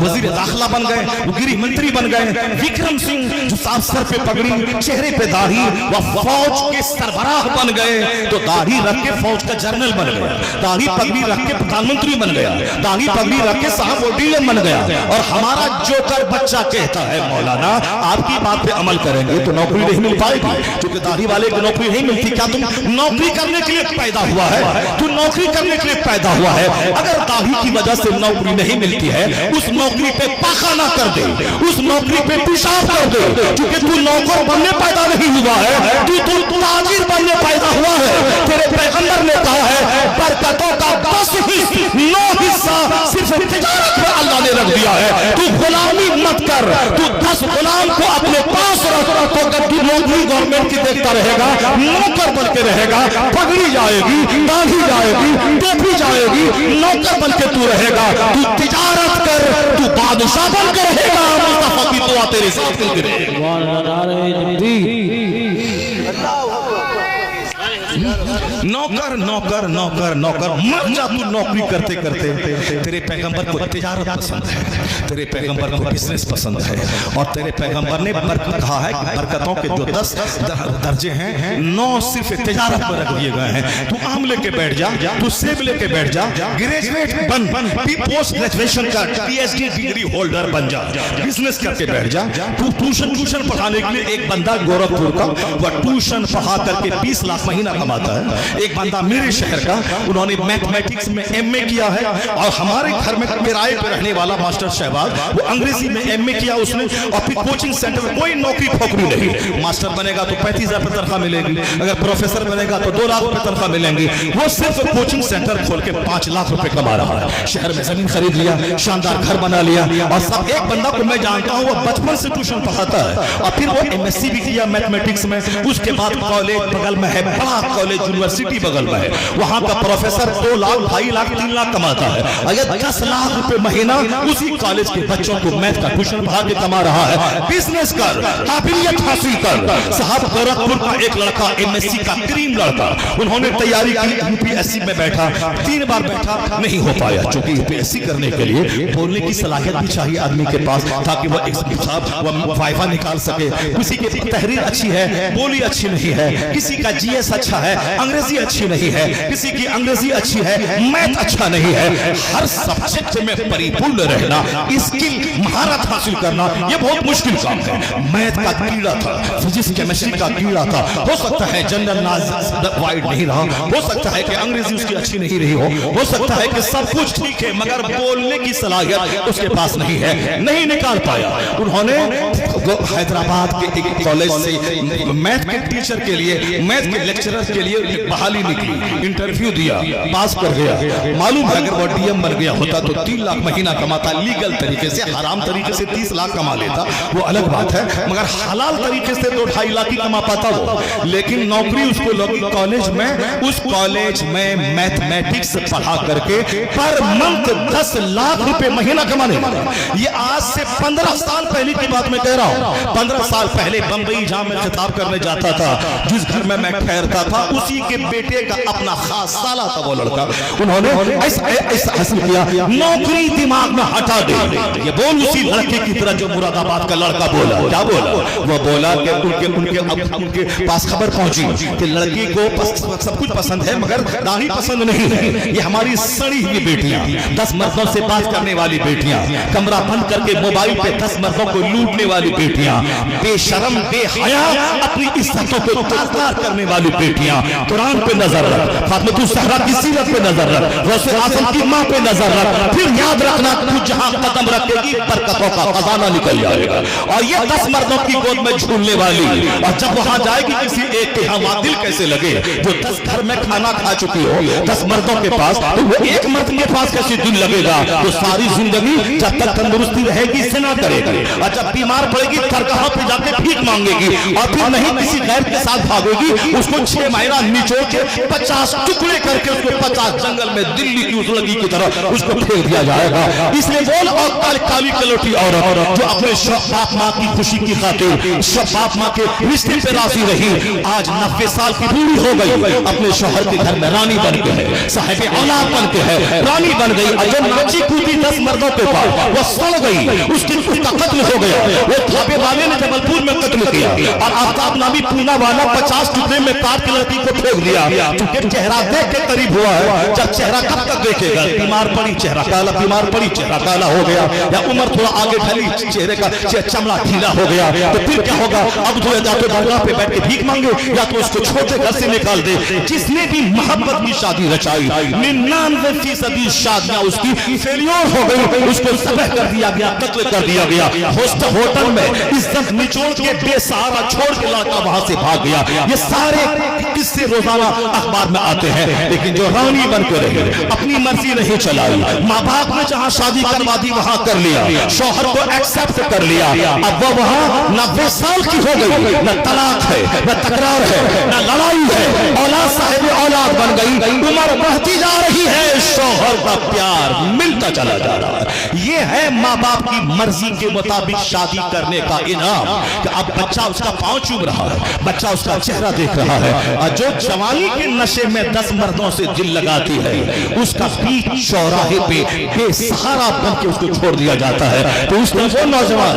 वजीर दाखिला बन गए, वो गृह मंत्री बन गए। विक्रम सिंह जो साफ सर पे पगड़ी, चेहरे पे दाढ़ी, वह फौज के सरबराह बन गए। तो दाढ़ी रख के फौज का जनरल बन गया, दाढ़ी पगड़ी रख के प्रधानमंत्री बन गया, दाढ़ी पगड़ी रख के साहब ओडीएम बन गया। और हमारा जोकर बच्चा कहता है मौलाना आपकी बात पे अमल कर करेंगे तो नौकरी नहीं मिल पाएगी, क्योंकि दाढ़ी वाले को नौकरी नहीं मिलती। क्या तुम नौकरी करने के लिए पैदा हुआ है? तू नौकरी करने के लिए पैदा हुआ है। अगर दाढ़ी की वजह से नौकरी नहीं मिलती है, उस नौकरी पे पाखाना कर दे, उस नौकरी पे पेशाब कर दे, क्योंकि तू नौकर बनने पैदा नहीं हुआ है, तू ताजिर बनने पैदा हुआ है। तेरे पैगंबर ने कहा है बरकतों का 10 हिस्सा सिर्फ तिजारत में अल्लाह ने रख दिया है। तू गुलामी मत कर, तू 10 गुलाम को अपने पास रख, तो अगर तू नौकरी गवर्नमेंट की देखता रहेगा, नौकर बन के रहेगा, पगड़ी जाएगी, दाढ़ी जाएगी, टोपी जाएगी, नौकर बन के तू रहेगा। तू तिजारत कर, तू बादशाह बन के रहेगा। मुस्तफा की दुआ तेरे साथ मिलती रहे। नौकर नौकर नौकर नौकर मर जा तू नौकरी करते करते। तेरे पैगंबर को तिजारत पसंद है, तेरे पैगंबर को बिजनेस पसंद है, और तेरे पैगंबर ने कहा है कि बरकतों के जो 10 दर्जे हैं, 9 सिर्फ तिजारत में रख दिए गए हैं। तू आम लेके बैठ जा, तू सेब लेके बैठ जा, ग्रेजुएट बन, पोस्ट ग्रेजुएशन का PhD डिग्री होल्डर बन जा, बिजनेस करके बैठ जा। तू ट्यूशन पढ़ाने के लिए एक बंदा गोरखपुर का, वह ट्यूशन पढ़ा करके 20 लाख महीना कमाता है। एक बंदा मेरे शहर का, उन्होंने मैथमेटिक्स में MA किया है, और हमारे घर में किराए पे रहने वाला मास्टर शहबाज, वो अंग्रेजी में MA किया उसने, और फिर कोचिंग सेंटर में कोई नौकरी फोकरी नहीं। मास्टर बनेगा तो 35,000 रुपये तनख्वाह मिलेगी, अगर प्रोफेसर बनेगा तो 2 लाख रुपए तनख्वाह मिलेंगी। वो सिर्फ कोचिंग सेंटर खोल के 5 लाख रुपए कमा रहा है। शहर में जमीन खरीद लिया, शानदार घर बना लिया, और सब एक बंदा को मैं जानता हूँ, वो बचपन से ट्यूशन पढ़ाता है, और फिर वो MSc भी किया मैथमेटिक्स में। उसके बाद कॉलेज बगल में है, बड़ा कॉलेज यूनिवर्सिटी बगल में है, वहां का प्रोफेसर 2 लाख 2.5 लाख 3 लाख कमाता है। अगर 10 लाख रुपए महीना उसी कॉलेज के बच्चों को मैथ का ट्यूशन पढ़ा के कमा रहा है। बिजनेस कर, काबिलियत हासिल कर। साहब गोरखपुर का एक लड़का MSc का क्रीम लड़का, उन्होंने तैयारी की, UPSC में बैठा, 3 बार बैठा, नहीं हो पाया, क्योंकि UPSC करने के लिए बोलने की सलाहियत भी चाहिए आदमी के पास, ताकि वह वाइफा निकाल सके। किसी की तहरीर अच्छी है, बोली अच्छी नहीं है, किसी का GS अच्छा है, अंग्रेजी अच्छी नहीं है, किसी की अंग्रेजी अच्छी है, मैथ अच्छा नहीं है। हर सब्जेक्ट में परिपूर्ण रहना, स्किल, महारत हासिल करना, यह बहुत मुश्किल काम है। मैथ का कीड़ा था, फिजिक्स केमिस्ट्री का कीड़ा था। हो सकता है जनरल वाइड नहीं रहा, हो सकता है कि अंग्रेजी उसकी अच्छी नहीं रही हो सकता है कि सब कुछ ठीक है, मगर बोलने की सलाहियत उसके पास नहीं है, नहीं निकाल पाया। उन्होंने हैदराबाद के एक कॉलेज से मैथ के टीचर के लिए, मैथ के लेक्चरर के लिए बहाली निकली, इंटरव्यू दिया, पास कर गया। मालूम है अगर वो DM बन गया होता तो 3 लाख महीना कमाता, लीगल तरीके से, हराम तरीके से 30 लाख कमा लेता, वो अलग बात है, मगर हलाल तरीके से तो 2.5 लाख ही कमा पाता वो। लेकिन नौकरी उसको लगी कॉलेज में, उस कॉलेज में मैथमेटिक्स पढ़ा करके पर मंथ 10 लाख रुपए महीना कमाने वाला। ये आज से 15 साल पहले की बात मैं कह रहा हूँ। 15 साल पहले बंबई जहां मैं खिताब करने जाता था, जिस घर में मैं ठहरता था, उसी के बेटे का अपना खास साला था वो लड़का। उन्होंने ऐसा हासिल किया, नौकरी दिमाग में हटा दे। ये बोल उसी लड़के की तरह जो मुरादाबाद का लड़का बोला। क्या बोला? वो बोला कि उनके पास खबर पहुंची कि लड़की को सब कुछ पसंद है, मगर दाढ़ी पसंद नहीं है। ये हमारी सड़ी हुई बेटियां, 10 मर्दों से बात करने वाली बेटियां, कमरा बंद करके मोबाइल पे 10 मर्दों को लूटने वाली बेटियां, बेशरम बेहया अपनी इज्जतों को तार करने वाली बेटियां। कुरान पे नजर रख, फातिमा ज़हरा की सीरत पे नजर रख, रसूल आज़म की मां पे नजर रख, फिर याद रखना तू जहां कदम रखेगी बरकतों का खजाना निकल जाएगा। और ये 10 मर्दों की गोद में झूलने वाली, और जब वहां जाएगी किसी एक के यहाँ दिल कैसे लगे, जो 10 घर में खाना खा चुकी हो, 10 मर्दों के पास, तो वो एक मर्द के पास कैसे दिल लगेगा? तो सारी जिंदगी जब तक तंदुरुस्ती रहेगी सिना करेगी, और जब बीमार पड़ेगी दरगाह पे जाके भीख मांगेगी, और फिर नहीं किसी गैर के साथ भागेगी, उसको 6 महीना निचोड़ के 50 टुकड़े करके उसको 50 जंगल में दिल्ली की उस लगी की तरह उसको फेंक दिया जाएगा। इसलिए बोल, और काली कलोटी औरत जो अपने बाप माँ की खुशी की खातिर बाप माँ के रिश्ते पे राजी रही, आज 90 साल की बूढ़ी हो गई, अपने शौहर के घर में रानी बन के है, साहिब औलाद बन के है, रानी बन गई। और जो नाची कूदी 10 मर्दों के पास वो सड़ गई, उसका कत्ल हो गया। वो थापे वाले ने जबलपुर यरमूज में कत्ल किया और आफ्ताब नामी पूना वाला 50 टुकड़े में काट के लड़की को फेंक दिया। क्योंकि चेहरा देख के करीब हुआ है, जब चेहरा कब तक देखेगा? बीमार पड़ी चेहरा काला, बीमार पड़ी चेहरा काला हो गया, या उम्र थोड़ा आगे ढली चेहरे का चमड़ा ढीला हो गया, तो फिर क्या होगा? अब तो या तो दरगाह पे बैठ के भीख मांगे या तो उसको छोटे घर से निकाल दे। जिसने भी मोहब्बत की शादी रचाई 99% शादियां उसकी फेलियर हो गई, उसको ज़ब्ह कर दिया गया, कत्ल कर दिया गया। होटल में इज्जत निचोड़ के बेसहारा छोड़ के लड़का वहां से भाग गया। ये सारे किस्से रोजाना अखबार में आते हैं। लेकिन जो रानी बन के रही, अपनी मर्जी नहीं चलाई, माँ बाप ने जहां शादी करवा दी वहां कर लिया, शौहर को एक्सेप्ट कर लिया, अब वो वहां 90 साल की हो गई, न तलाक है, न तकरार है, न लड़ाई है, औलाद साहिब औलाद बन गई, उम्र बढ़ती जा रही है, शौहर का प्यार मिलता चला जा रहा है। ये है माँ बाप की मर्जी के मुताबिक शादी करने का इनाम। कि अब बच्चा उसका पांव चूम रहा है, बच्चा उसका चेहरा देख रहा है, और जो जवानी के नशे में 10 मर्दों से दिल लगाती है, उसका बीच चौराहे पे बेसहारा बन के उसको छोड़ दिया जाता है। तो उस वो नौजवान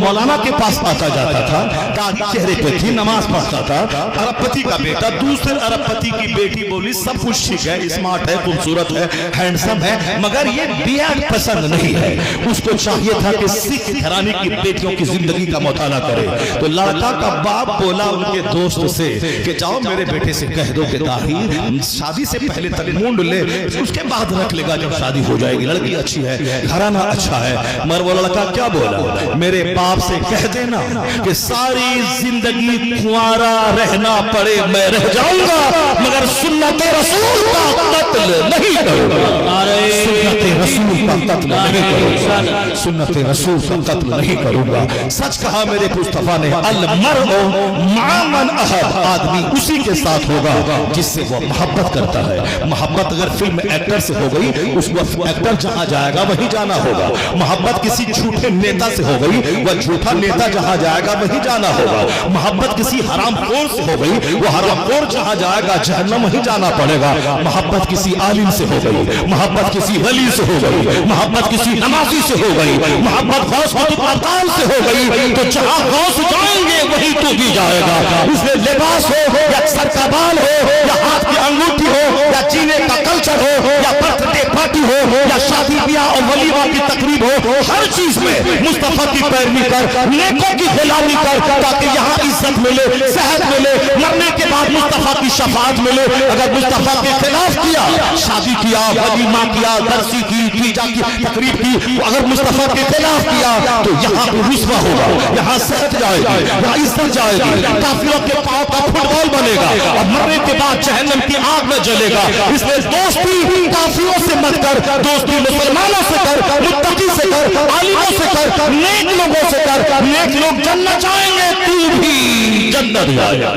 मौलाना के पास आता जाता था, दाढ़ी चेहरे पे थी, नमाज पढ़ता था, अरबपति का बेटा दूसरे अरबपति की बेटी बोली सब कुछ ठीक है, स्मार्ट है, खूबसूरत है, हैंडसम है, मगर ये बियाड पसंद नहीं है। उसको चाहिए था कि सिख घराने की बेटियों की जिंदगी का मुताला करे। तो लड़का का बाप बोला उनके दोस्त से कि जाओ मेरे बेटे से कह दो कि दाढ़ी शादी से पहले तक मूंड ले, उसके बाद रख लेगा जब शादी हो जाएगी, लड़की अच्छी है, घराना अच्छा है। मगर वो लड़का क्या बोला? मेरे बाप से कह देना कि सारी जिंदगी कुंवारा रहना पड़े मैं रह जाऊंगा, मगर सुन्नते रसूल का कत्ल नहीं करूंगा। सुन्नते रसूल का कत्ल नहीं करूंगा, सुन्नते रसूल का कत्ल नहीं करूंगा। सच कहा मेरे मुस्तफा ने, अल मर्उ मा मन अहब, आदमी उसी के साथ होगा जिससे वो मोहब्बत करता है। मोहब्बत अगर फिल्म एक्टर से हो गई, उसको एक्टर जहां जाएगा वहीं जाना होगा। मोहब्बत किसी झूठे नेता से हो गई, वह झूठा नेता जहां जाएगा वहीं जाना होगा। मोहब्बत किसी हरामखोर से हो गई, वो हरामखोर जहां जाएगा जहन्नम वहीं जाना पड़ेगा। मोहब्बत किसी आलिम से हो गई, मोहब्बत किसी वली से हो गई, मोहब्बत किसी नमाजी से हो गई, मोहब्बत गौस कुतुब से हो गई, तो जहां गौस जाएंगे वहीं तू भी जाएगा। उसमें लिबास हो या सर का बाल हो या हाथ की अंगूठी हो या जीने का कल्चर हो या बर्थडे पार्टी हो या शादी ब्याह और वलीमा की तकरीब हो, हर चीज में मुस्तफा की पैरवी कर, नेकों की गुलामी कर, ताकि यहाँ इज्जत मिले, सेहत मिले, मरने के बाद मुस्तफा की शफाअत मिले। अगर मुस्तफा के खिलाफ किया, शादी किया, वलीमा किया, दरसी की, तीजा की तकरीब की, अगर मुस्तफा के खिलाफ किया तो यहाँ रुस्वा होगा, यहाँ सेहत जाएगी, यहाँ इज्जत जाएगी, काफिरों के पांव का फुटबॉल बनेगा और मरने के बाद जहन्नम की आग में जलेगा। इसलिए दोस्ती काफिरों से मत कर, दोस्ती मुसलमानों से कर, मुत्तकी से कर, आलिमों से कर, नेक लोगों से कर। नेक लोग जन्नत जाएंगे, तू भी जन्नत जाएगा।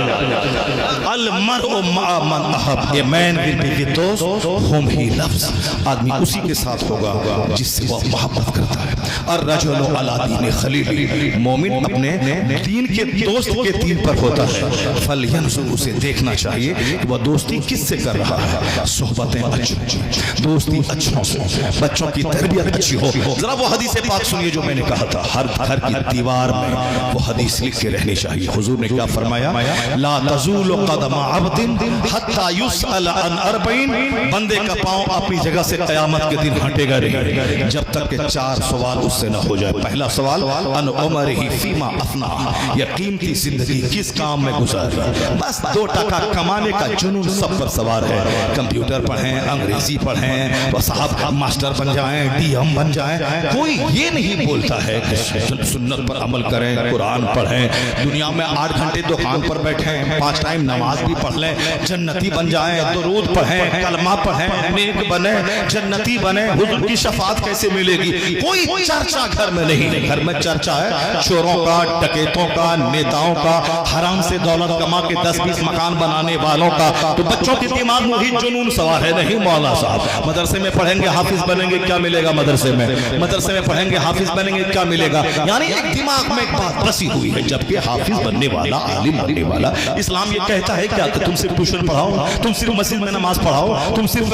अल मर्उ मा मन अहब, ये मैन विल बी विद दोस्त हुम ही लव्स, आदमी उसी के साथ होगा जिससे वो मोहब्बत करता है। और रजुल अला दीन खलील, मोमिन अपने दीन के दोस्त के दीन पर होता है। फल यंजुर, उसे देखना चाहिए कि वह दोस्ती किससे कर रहा है। सोहबतें अच्छी, दोस्ती अच्छों से, बच्चों की तरबियत अच्छी हो। जरा वो हदीस पाक सुनिए जो मैंने कहा था, हर घर की दीवार में वो हदीस लिख के रहनी चाहिए। हुजूर ने क्या फरमाया? ला तज़ूलु क़दम अब्दिन हत्ता युसअल अन अर्बईन, बंदे का पांव अपनी जगह से क़यामत के दिन हटेगा नहीं जब तक के 4 सवाल उससे न हो जाए। पहला सवाल अन उमरिही फीमा अफना, ये कीमती जिंदगी किस काम में गुजारा। बस 2 टका कमाने का जुनून सब पर सवार है। कंप्यूटर पढ़ें, अंग्रेजी पढ़ें, वो साहब मास्टर बन जाएं, डीएम बन जाएं, कोई ये नहीं बोलता है कि सुन्नत पर अमल करें, कुरान पढ़ें, दुनिया में 8 घंटे दुकान पर बैठें, 5 टाइम नमाज भी पढ़ लें, जन्नती बन जाएं, दुरूद पढ़ें, कलमा पढ़ें, नेक बने, जन्नती बने, हुजूर की शफाअत कैसे मिलेगी? कोई चर्चा घर में नहीं। घर में चर्चा है चोरों का, डकैतों का, नेताओं का, हराम से दौलत कमा के 10-20 मकान बनाने वालों का। तो बच्चों के दिमाग में ही जुनून सवार है। नहीं मौला साहब, मदरसे में पढ़ेंगे हाफिज बनेंगे, क्या मिलेगा? मदरसे में पढ़ेंगे हाफिज बनेंगे, क्या मिलेगा? यानी एक दिमाग में एक बात बसी हुई है, जबकि हाफिज बनने वाला, आलिम बनने वाला, इस्लाम ये कहता है है क्या कि तुम सिर्फ ट्यूशन पढ़ाओ, तुम सिर्फ मस्जिद में नमाज पढ़ाओ, तुम सिर्फ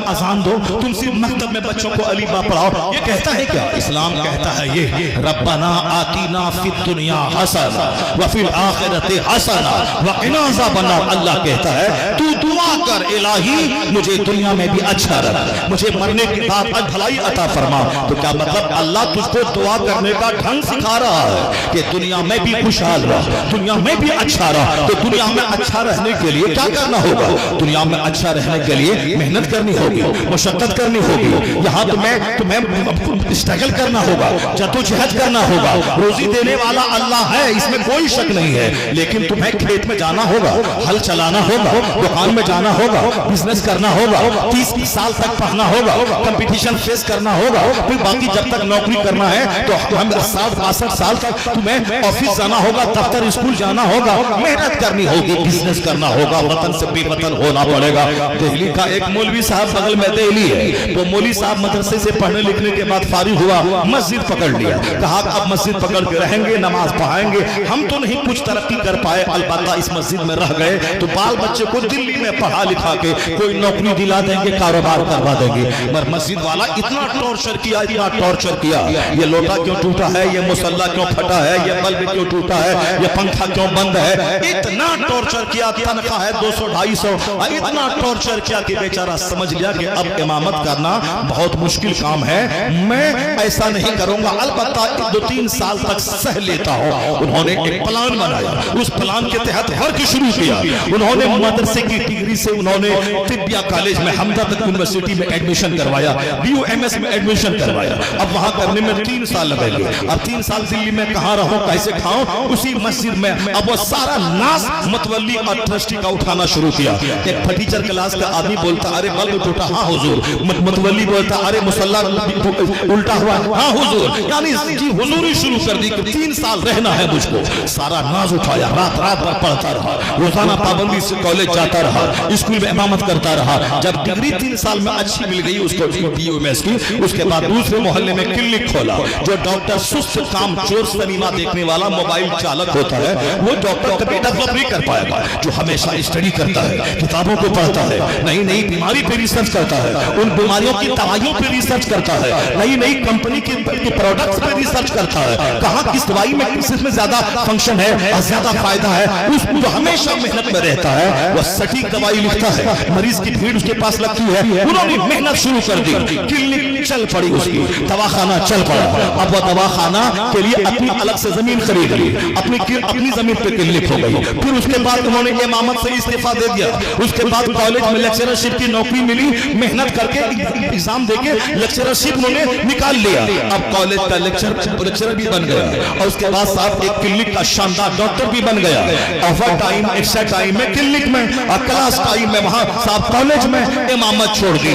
अजान दो, तुम सिर्फ मकतब में बच्चों को अली बा पढ़ाओ, ये कहता है क्या? इस्लाम कहता है ये रब्बना आतीना फिद दुनिया हसना व फिल आखिरति हसना व क़िना अज़ाबन्नार। अल्लाह कहता है तू दुआ कर इलाही मुझे दुनिया में भी अच्छा रख, मुझे मरने के बाद भलाई अता फरमा। तो क्या मतलब अल्लाह तुझको दुआ करने का ढंग सिखा रहा है कि दुनिया में भी खुशहाल रह, दुनिया में भी अच्छा रह। तो दुनिया में अच्छा रहने के लिए क्या करना होगा? दुनिया में अच्छा रहने के लिए मेहनत करनी होगी, मुशक्कत करनी होगी, यहाँ तुम्हें स्ट्रगल करना होगा, जद्दोजहद करना होगा। रोजी देने वाला अल्लाह है, इसमें कोई शक नहीं है, लेकिन तुम्हें खेत में जाना होगा, हल चलाना होगा, दुकान में जाना होगा, बिजनेस करना होगा, 30 साल तक पढ़ना होगा, कंपटीशन फेस करना होगा, फिर बाकी जब तक नौकरी करना है तो हम 60-62 साल तक तुम्हें ऑफिस जाना होगा, दफ्तर स्कूल जाना होगा, मेहनत करनी होगी, बिजनेस करना होगा, वतन से बेवतन होना पड़ेगा। दिल्ली का एक मौलवी साहब बगल में दिल्ली है, वो मौलवी साहब मदरसे से पढ़ने लिखने के बाद फारिग हुआ, मस्जिद पकड़ लिया, कहा अब मस्जिद पकड़ के रहेंगे, नमाज पढ़ाएंगे। हम तो नहीं कुछ तरक्की कर पाए, अलबत्ता इस मस्जिद में रह गए तो बाल बच्चे को दिल्ली में पढ़ा लिखा के कोई नौकरी दिला देंगे, कारोबार करवा देंगे। मगर मस्जिद वाला इतना टॉर्चर किया, इतना टॉर्चर किया, ये लोटा क्यों टूटा है, ये मुसल्ला क्यों फटा है, ये बल्ब क्यों टूटा है, ये पंखा क्यों बंद है, इतना टॉर्चर किया। तनख्वाह है 200-250, इतना टॉर्चर किया कि बेचारा समझ लिया कि अब इमामत करना बहुत मुश्किल काम है, मैं ऐसा नहीं करूंगा, अलबत्ता 2-3 साल तक सह लेता हूं। उन्होंने एक प्लान बनाया, उस प्लान के तहत वर्क शुरू किया। उन्होंने मदरसे की डिग्री से उन्होंने तिब्बिया कॉलेज में हमदर्द यूनिवर्सिटी में एडमिशन करवाया, BUMS में एडमिशन करवाया। अब वहां करने में 3 साल लगेंगे। अब 3 साल दिल्ली में कहां रहूं, कैसे खाऊं, उसी मस्जिद में अब वो सारा नाज मतवल्ली और ट्रस्टी का उठाना शुरू किया। एक फटीचर क्लास का आदमी बोलता अरे बल्ब टूटा, हाँ हुजूर। मतवल्ली बोलता अरे मुसल्ला उल्टा हुआ, हाँ हुजूर। यानी जी हुजूरी शुरू कर दी कि 3 साल रहना है मुझको। सारा नाज उठाया, रात रात भर पढ़ता रहा, रोजाना पाबंदी से कॉलेज जाता रहा, स्कूल में इमामत करता रहा। जब डिग्री 3 साल में अच्छी मिल गई उसको BUMS की, उसके बाद दूसरे मोहल्ले में क्लिनिक खोला। जो डॉक्टर सुस्त काम चोर सिनेमा देखने वाला मोबाइल चालक होता है वो डॉक्टर कभी डेवलप नहीं कर पाएगा। जो हमेशा स्टडी करता है, किताबों को पढ़ता है, नई नई बीमारी पे रिसर्च करता है, उन बीमारियों की दवाइयों पे रिसर्च करता है, नई नई कंपनी के प्रोडक्ट्स पे रिसर्च करता है, कहाँ किस दवाई में किस में ज्यादा फंक्शन है और ज्यादा फायदा है, उस जो हमेशा मेहनत में रहता है वो सटीक दवाई लिखता है। मरीज की भीड़ उसके पास लगती है, उन्होंने मेहनत शुरू कर दी, क्लिनिक चल पड़ी उसकी, दवाखाना चल पड़ा। अब वो दवाखाना के लिए अपनी अलग से जमीन खरीद ली, अपनी जमीन पे क्लिनिक हो गई। फिर उसके बाद उन्होंने इमामत से इस्तीफा दे दिया। उसके बाद कॉलेज में लेक्चरशिप की नौकरी मिली, मेहनत करके एग्जाम देके लेक्चरशिप उन्होंने निकाल लिया। अब कॉलेज का लेक्चरर भी बन गया और उसके बाद साथ एक क्लिनिक का शानदार डॉक्टर भी बन गया। ओवर टाइम एक्स्ट्रा टाइम में क्लिनिक में और क्लास टाइम में वहां साहब कॉलेज में इमामत छोड़ दी।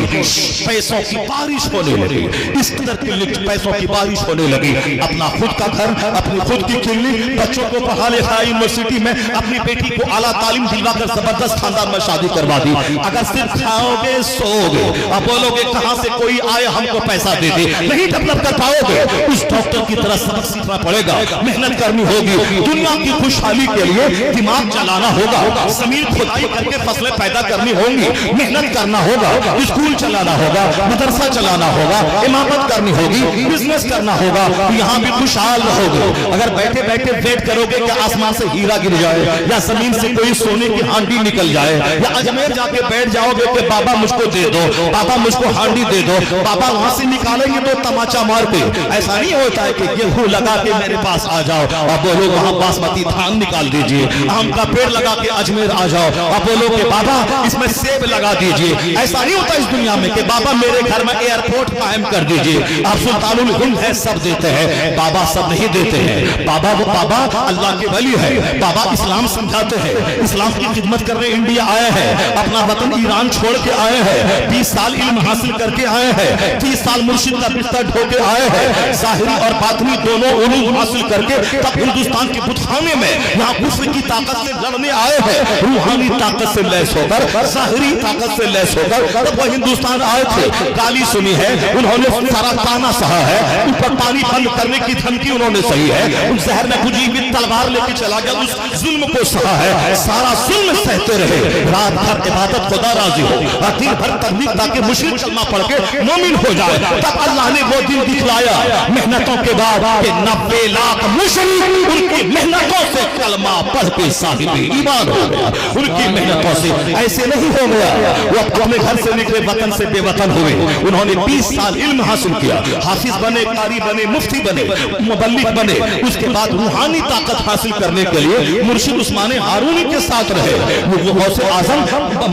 पैसों की बारिश होने लगी, इस कदर क्लिनिक पैसों की बारिश होने लगी। अपना खुद का घर, अपनी खुद की क्लिनिक, बच्चों को पढ़ा लिखा यूनिवर्सिटी में, अपनी बेटी को आला तालीम दिलवाकर जबरदस्त खानदान में शादी करवा दी। अगर सिर्फ खाओगे सोओगे और बोलोगे कहां से कोई आए हमको पैसा दे दे, नहीं डेवलप कर पाओगे। उस डॉक्टर की तरह सबक सीखना पड़ेगा, मेहनत करनी होगी, दुनिया की खुशहाली के लिए दिमाग चलाना होगा, जमीन खुदाई करके फसलें पैदा करनी होंगी, मेहनत करना होगा, स्कूल चलाना होगा, मदरसा चलाना होगा, इमामत करनी होगी, बिजनेस करना होगा, यहाँ भी खुशहाल रहोगे। अगर बैठे बैठे वेट करोगे कि आसमान से हीरा गिर जाए या जमीन से कोई सोने की हांडी निकल जाए, या अजमेर जाके बैठ जाओगे कि बाबा मुझको दे दो, बाबा मुझको हांडी दे दो, बाबा वहां से निकालेंगे तो तमाचा मार के। ऐसा नहीं होता है कि गेहूं लगा के मेरे पास आ जाओ और बोलो वहां बासमती धान निकाल दीजिए, आम का पेड़ लगा के अजमेर आ जाओ और बोलो कि बाबा इसमें सेब लगा दीजिए। ऐसा नहीं होता इस दुनिया में कि बाबा मेरे घर में एयरपोर्ट कायम कर दीजिए। आप सुल्तानुल हिंद है, सब देते हैं, बाबा सब नहीं देते हैं। बाबा वो बाबा अल्लाह के वली है, बाबा इस्लाम समझाते हैं, इस्लाम की खिदमत करने इंडिया आए हैं, अपना वतन ईरान छोड़ के आए हैं, 20 साल इल्म हासिल करके आए हैं, 30 साल मुर्शिद का बिस्तर ढोके आए हैं, ज़ाहिरी और बातिनी दोनों उलूम हासिल करके तब हिंदुस्तान के बुतखाने में यहाँ कुफ्र की ताकत से लड़ने आए हैं। रूहानी ताकत से लैस होकर, ज़ाहिरी ताकत से लैस होकर तब वो हिंदुस्तान आए थे। गाली सुनी है उन्होंने, सारा ताना सहा है, ऊपर पानी बंद करने की धमकी उन्होंने सही है, उन शहर में खुजी हुई तलवार लेके चला गया, उस जुल्म को सहा है। सारा जुल्म सहते रहे, रात भर इबादत खुदा राजी हो और दिन भर तबलीग ताकि मुश्किल कलमा पढ़ के मोमिन हो जाए। तब अल्लाह ने वो दिन दिखलाया मेहनतों के बाद कि 90 लाख मुशरिक उनकी मेहनतों से कलमा पढ़ के साहिब ईमान हो गया। उनकी मेहनतों से ऐसे नहीं हो गया, वो अपने घर से निकले वतन से बेवतन हुए। उन्होंने 20 साल इल्म हासिल किया, हाफिज बने, कारी बने, मुफ्ती बने, मुबल्लिग बने। उसके बाद रूहानी ताकत हासिल करने के लिए मुर्शिद उस्मान हारूनी के साथ रहे। वो गौसे आजम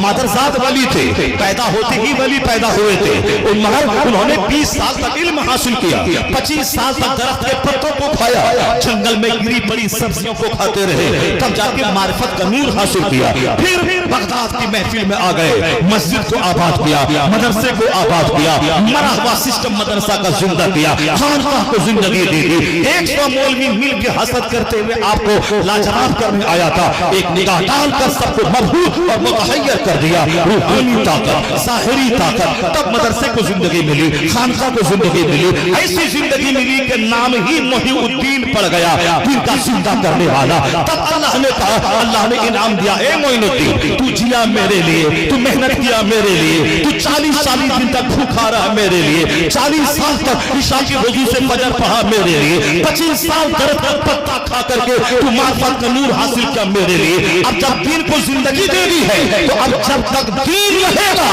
मादरजाद वली थे, पैदा होते ही वली पैदा हुए थे। उन्होंने 20 साल तक इल्म हासिल किया, 25 साल तक दरख्त के पत्तों को खाया, जंगल में गिरी पड़ी सब्जियों को खाते रहे, तब जाके मारिफत का नूर हासिल किया। फिर बगदाद की महफिल में आ गए, मस्जिद को आबाद किया, मदरसे को आबाद किया, मरा हुआ सिस्टम मदरसा का जिंदा किया, खानकाह को जिंदगी दी थी। 100 मौलवी मिल के हसद करते हुए आपको लाजवाब करने आया था, एक निगाह डालकर सबको मबहूत और मुतहय्यर कर दिया। रूहानी ताकत, ज़ाहिरी ताकत, तब मदरसे को जिंदगी मिली, खानकाह को जिंदगी मिली। ऐसी जिंदगी मिली कि नाम ही मोहिउद्दीन पड़ गया, दिन का जिंदा करने वाला। तब अल्लाह ने कहा, अल्लाह ने इनाम दिया, ए मोइनुद्दीन तू जिया मेरे लिए, तू मेहनत किया मेरे लिए, तू 40 दिन तक भूखा रहा मेरे लिए, 40 साल तक ईशा की वजू से फजर पढ़ा मेरे लिए, 25 साल दर्द का पत्ता खा करके तू मार्फत का नूर हासिल किया मेरे लिए। अब जब दीन को जिंदगी दे दी है तो अब जब तक दीन रहेगा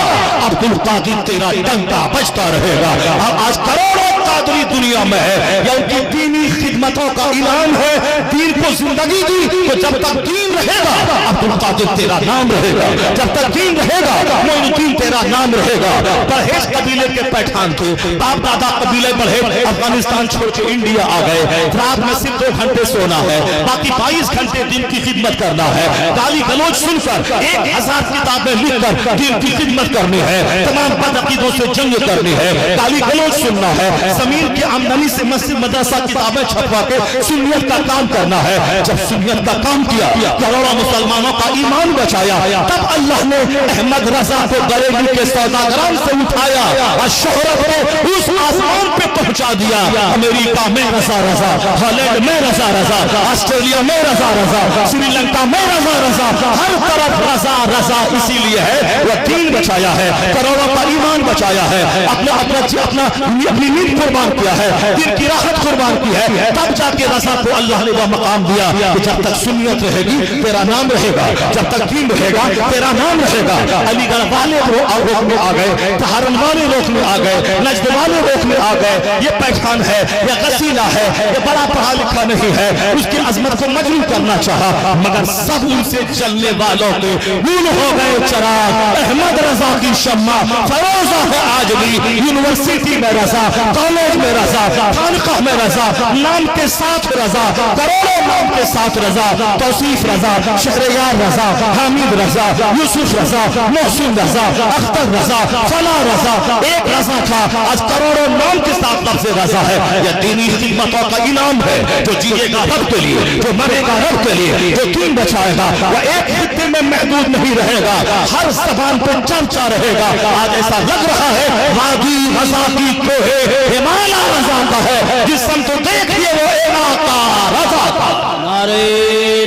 अब्दुल कादिर तेरा डंका बजता रहेगा। और आज करोड़ों कादरी दुनिया में है, या उनकी दीनी खिदमतों का इनाम है, दीन को जिंदगी दी तो जब तक दीन रहेगा अब्दुल कादिर तेरा नाम रहेगा, जब तक दीन रहेगा मोइनुद्दीन तेरा नाम रहेगा। परहेज कबीले के पैठान थे, बाप दादा कबीले बढ़े, अफगानिस्तान छोड़ के इंडिया आ गए। रात में सिर्फ 2 घंटे सोना है, बाकी 22 घंटे दिन की खिदमत करना है। गाली गलौज सुनकर 1000 किताबें लिखकर दिन की खिदमत करनी है, तमाम बदअकीदों से जंग करनी है, गाली गलौज सुनना है, जमीन की आमदनी से मस्जिद मदरसा किताबें छपवा के सुन्नियत का काम करना है। जब सुन्नियत का काम किया, करोड़ों मुसलमानों का ईमान बचाया, तब अल्लाह ने अहमद रजा को बरेली के सौदागरान से उठाया और शोहरत को उस आसमान पे पहुंचा दिया। अमेरिका में रजा रजा, हॉलैंड में रजा रजा, ऑस्ट्रेलिया में रजा रजा, श्रीलंका में रजा रजा, हर तरफ रजा रजा। इसीलिए है वो दीन बचाया है, करोड़ों का ईमान बचाया है, अपनी नींद कुर्बान किया है, दिन की राहत कुर्बान की है। तब जाके रजा को अल्लाह ने वो मकाम दिया कि जब तक सुन्नियत रहेगी तेरा नाम रहेगा, जब तक दीन रहेगा तेरा नाम रहेगा। अलीगढ़ वाले रोक में आ गए, सहारन वाले रोक में आ गए, नजद वाले रोक में आ गए। ये पैठान है, ये गसीला है, ये बड़ा पढ़ा लिखा नहीं है, उसकी अजमत को मजबूर करना चाहा, मगर सब उनसे चलने वालों के गुल हो गए चिराग। अहमद रजा की शम्मा फरोजा है आज भी, यूनिवर्सिटी में रजा, कॉलेज में रजा, खानकाह में रजा, नाम के साथ रजा, करोड़ों नाम के साथ रजा, तौसीफ रजा, शहरयार रजा, हामिद रजा, यूसुफ रजा, मोहसिन रजा, अख्तर रजा, फला रजा। एक रजा था, आज करोड़ों नाम के साथ लफ्ज़ रजा है। यह दीनी खिदमतों का इनाम है, जो जिएगा रब के लिए, जो मरेगा रब के लिए, जो दीन बचाएगा वह एक खित्ते में महदूद नहीं रहेगा, हर ज़बान पर चर्चा रहेगा। आज ऐसा लग रहा है वादी रजा की कोहे हिमालय रजा का है, जिस सम तो देखिए वो इलाका रजा का।
नारे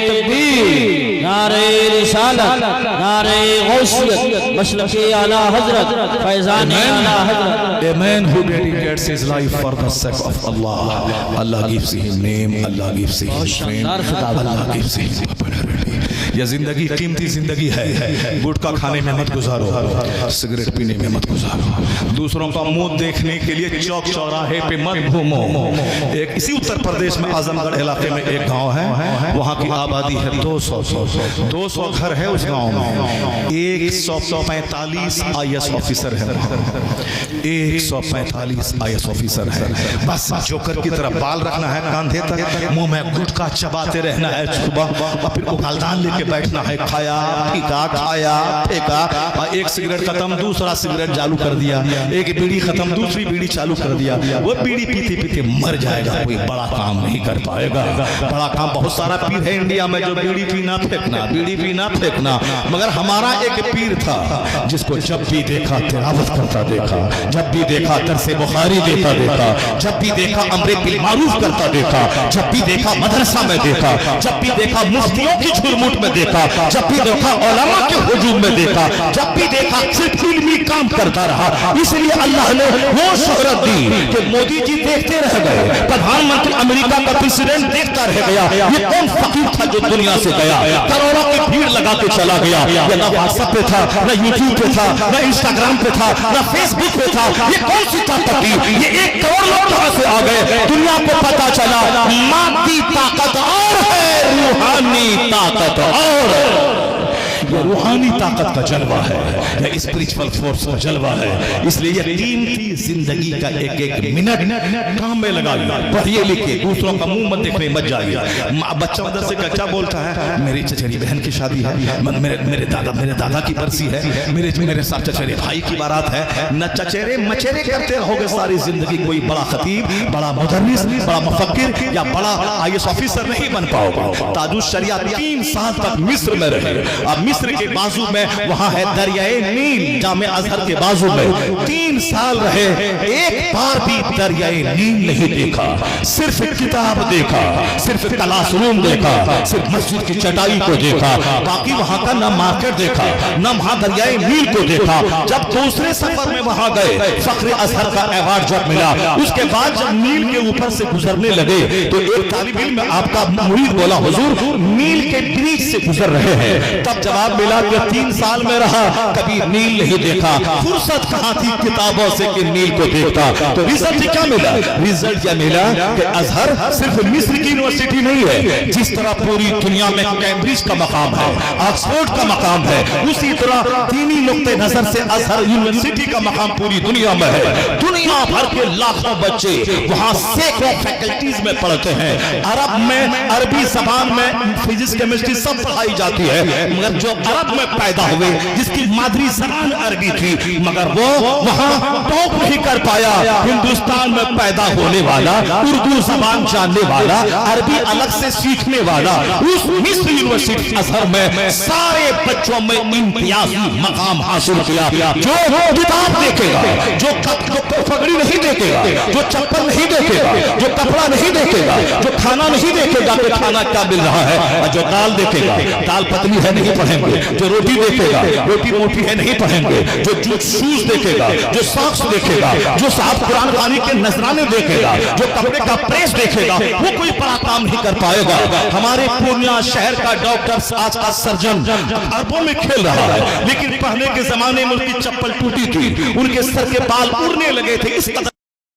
तकबीर, नारे रिसालत, नारे गौसियत, मशरक़े आला हज़रत, फैज़ाने आला हज़रत।
A man who dedicates his life for the sake of Allah, Allah gives him name, Allah gives him fame, Allah gives him popularity. यह जिंदगी कीमती जिंदगी है, गुटखा खाने में मत गुजारो, सिगरेट पीने में मत गुजारो, दूसरों का मुंह देखने के लिए चौक चौराहे पे मत घूमो। एक इसी उत्तर प्रदेश में आजमगढ़ इलाके में एक गांव है, वहाँ की आबादी है 200 घर है उस गांव में। 145 IAS ऑफिसर है, 145 IAS ऑफिसर है। बस जोकर की तरह बाल रखना है कांधे तक, मुंह में गुटखा चबाते रहना है सुबह, और फिर उगालदान लेके बैठना है, खाया फीका, खाया फेंका, और एक सिगरेट खत्म दूसरा सिगरेट चालू कर दिया, एक बीड़ी खत्म दूसरी बीड़ी चालू कर दिया। वो बीड़ी पीते पीते मर जाएगा, कोई बड़ा काम नहीं कर पाएगा। बड़ा काम बहुत सारा पीर है इंडिया में, जो बीड़ी पीना फेंकना, बीड़ी पीना फेंकना। मगर हमारा एक पीर था जिसको जब भी देखा तिलावत करता देखा, जब भी देखा दरसे बुखारी देता देखा, जब भी देखा अमरे बिल मारूफ करता देखा, जब भी देखा मदरसा में देखा, जब भी देखा मुफ्तियों की झुरमुट में देखा, जब भी देखा उलमा के हुजूम में देखा, जब भी देखा सिर्फ इल्मी काम करता रहा। इसलिए अल्लाह ने वो शोहरत दी कि मोदी जी देखते रह गए, प्रधानमंत्री अमेरिका का प्रेसिडेंट देखता रह गया। ये कौन फकीर था जो दुनिया से गया, करोड़ों की भीड़ लगा के चला गया। ये ना व्हाट्सएप पे था, ना यूट्यूब पे था, ना इंस्टाग्राम पे था, ना फेसबुक पे था। ये कौन सी ताकत थी? ये 1 करोड़ लोग कहां से आ गए? दुनिया को पता चला मादी ताकत और है, रूहानी ताकत और। ये रूहानी ताकत का जलवा है, ये स्पिरिचुअल फोर्स का जलवा है। इसलिए ये कीमती जिंदगी का एक एक मिनट काम में लगाइए, पढ़िए लिखिए, दूसरों का मुंह मत देखने मत जाइए। बच्चा मदरसे का क्या बोलता है, मेरी चचेरी बहन की शादी है, मेरे दादा की बरसी है, मेरे साथ चचेरे भाई की बारात है। न चचेरे मचेरे करते रहोगे सारी जिंदगी। कोई बड़ा खतीब, बड़ा मुदर्रिस, बड़ा मुफक्किर या बड़ा IAS ऑफिसर नहीं बन पाओगे। ताजुश शरिया 3 साल तक मिस्र में रहे। अब मिस्र के बाजू में वहां है दरियाए नील, जामे अजहर के बाजू में 3 साल रहे, एक बार भी दरियाए नील नहीं देखा। सिर्फ किताब देखा, सिर्फ क्लासरूम देखा, सिर्फ मस्जिद की चटाई को देखा। बाकी वहां का न मार्केट देखा, न वहां दरियाए नील को देखा। जब दूसरे सफर में वहां गए, फख्र अजहर का अवार्ड जब मिला, उसके बाद जब नील के ऊपर से गुजरने लगे तो एक तालिब इल्म आपका मुरीद बोला, हुजूर नील के ब्रिज से गुजर रहे हैं। तब जवाब मिला कि 3 साल में रहा, कभी नील नहीं देखा। फुर्सत कहां थी किताबों से कि नील को देखता। तो रिजल्ट क्या मिला? रिजल्ट क्या मिला कि अजहर सिर्फ मिस्र की यूनिवर्सिटी नहीं है, जिस तरह पूरी दुनिया में कैम्ब्रिज का मकाम है, ऑक्सफोर्ड का मकाम है, उसी तरह दीनी नुक्ते नजर से अजहर यूनिवर्सिटी का मकाम पूरी दुनिया में है। दुनिया भर के लाखों बच्चे वहां सैकड़ों फैकल्टीज में पढ़ते हैं। अरब में, अरबी जबान में फिजिक्स केमिस्ट्री सब पढ़ाई जाती है, मगर जो अरब में पैदा हुए, जिसकी मादरी जबान अरबी थी, मगर वो वहां टॉप नहीं कर पाया। हिंदुस्तान में पैदा होने वाला, उर्दू जबान जानने वाला, अरबी अलग से सीखने वाला, उस मिस्र यूनिवर्सिटी अजहर में सारे बच्चों में इम्तियाजी मकाम हासिल किया। जो किताब देखेगा, जो पगड़ी नहीं देखेगा, जो चप्पल नहीं देखेगा, जो कपड़ा नहीं देखेगा, जो खाना नहीं देखेगा कि खाना क्या मिल रहा है, और जो दाल देखेगा, दाल पतली है नहीं पढ़ेंगे, जो रोटी देखेगा, रोटी मोटी है नहीं पढ़ेंगे, जो शूज देखेगा, जो सॉक्स देखेगा, जो साहब कुरान खानी के नजराने देखेगा, जो कपड़े का प्रेस देखेगा, वो कोई बड़ा काम नहीं कर पाएगा। हमारे पूर्णिया शहर का डॉक्टर, आज का सर्जन अरबों में खेल रहा है, लेकिन पहले के जमाने में उनकी चप्पल टूटी थी, उनके सर के बाल उड़ने लगे थे। इस कदर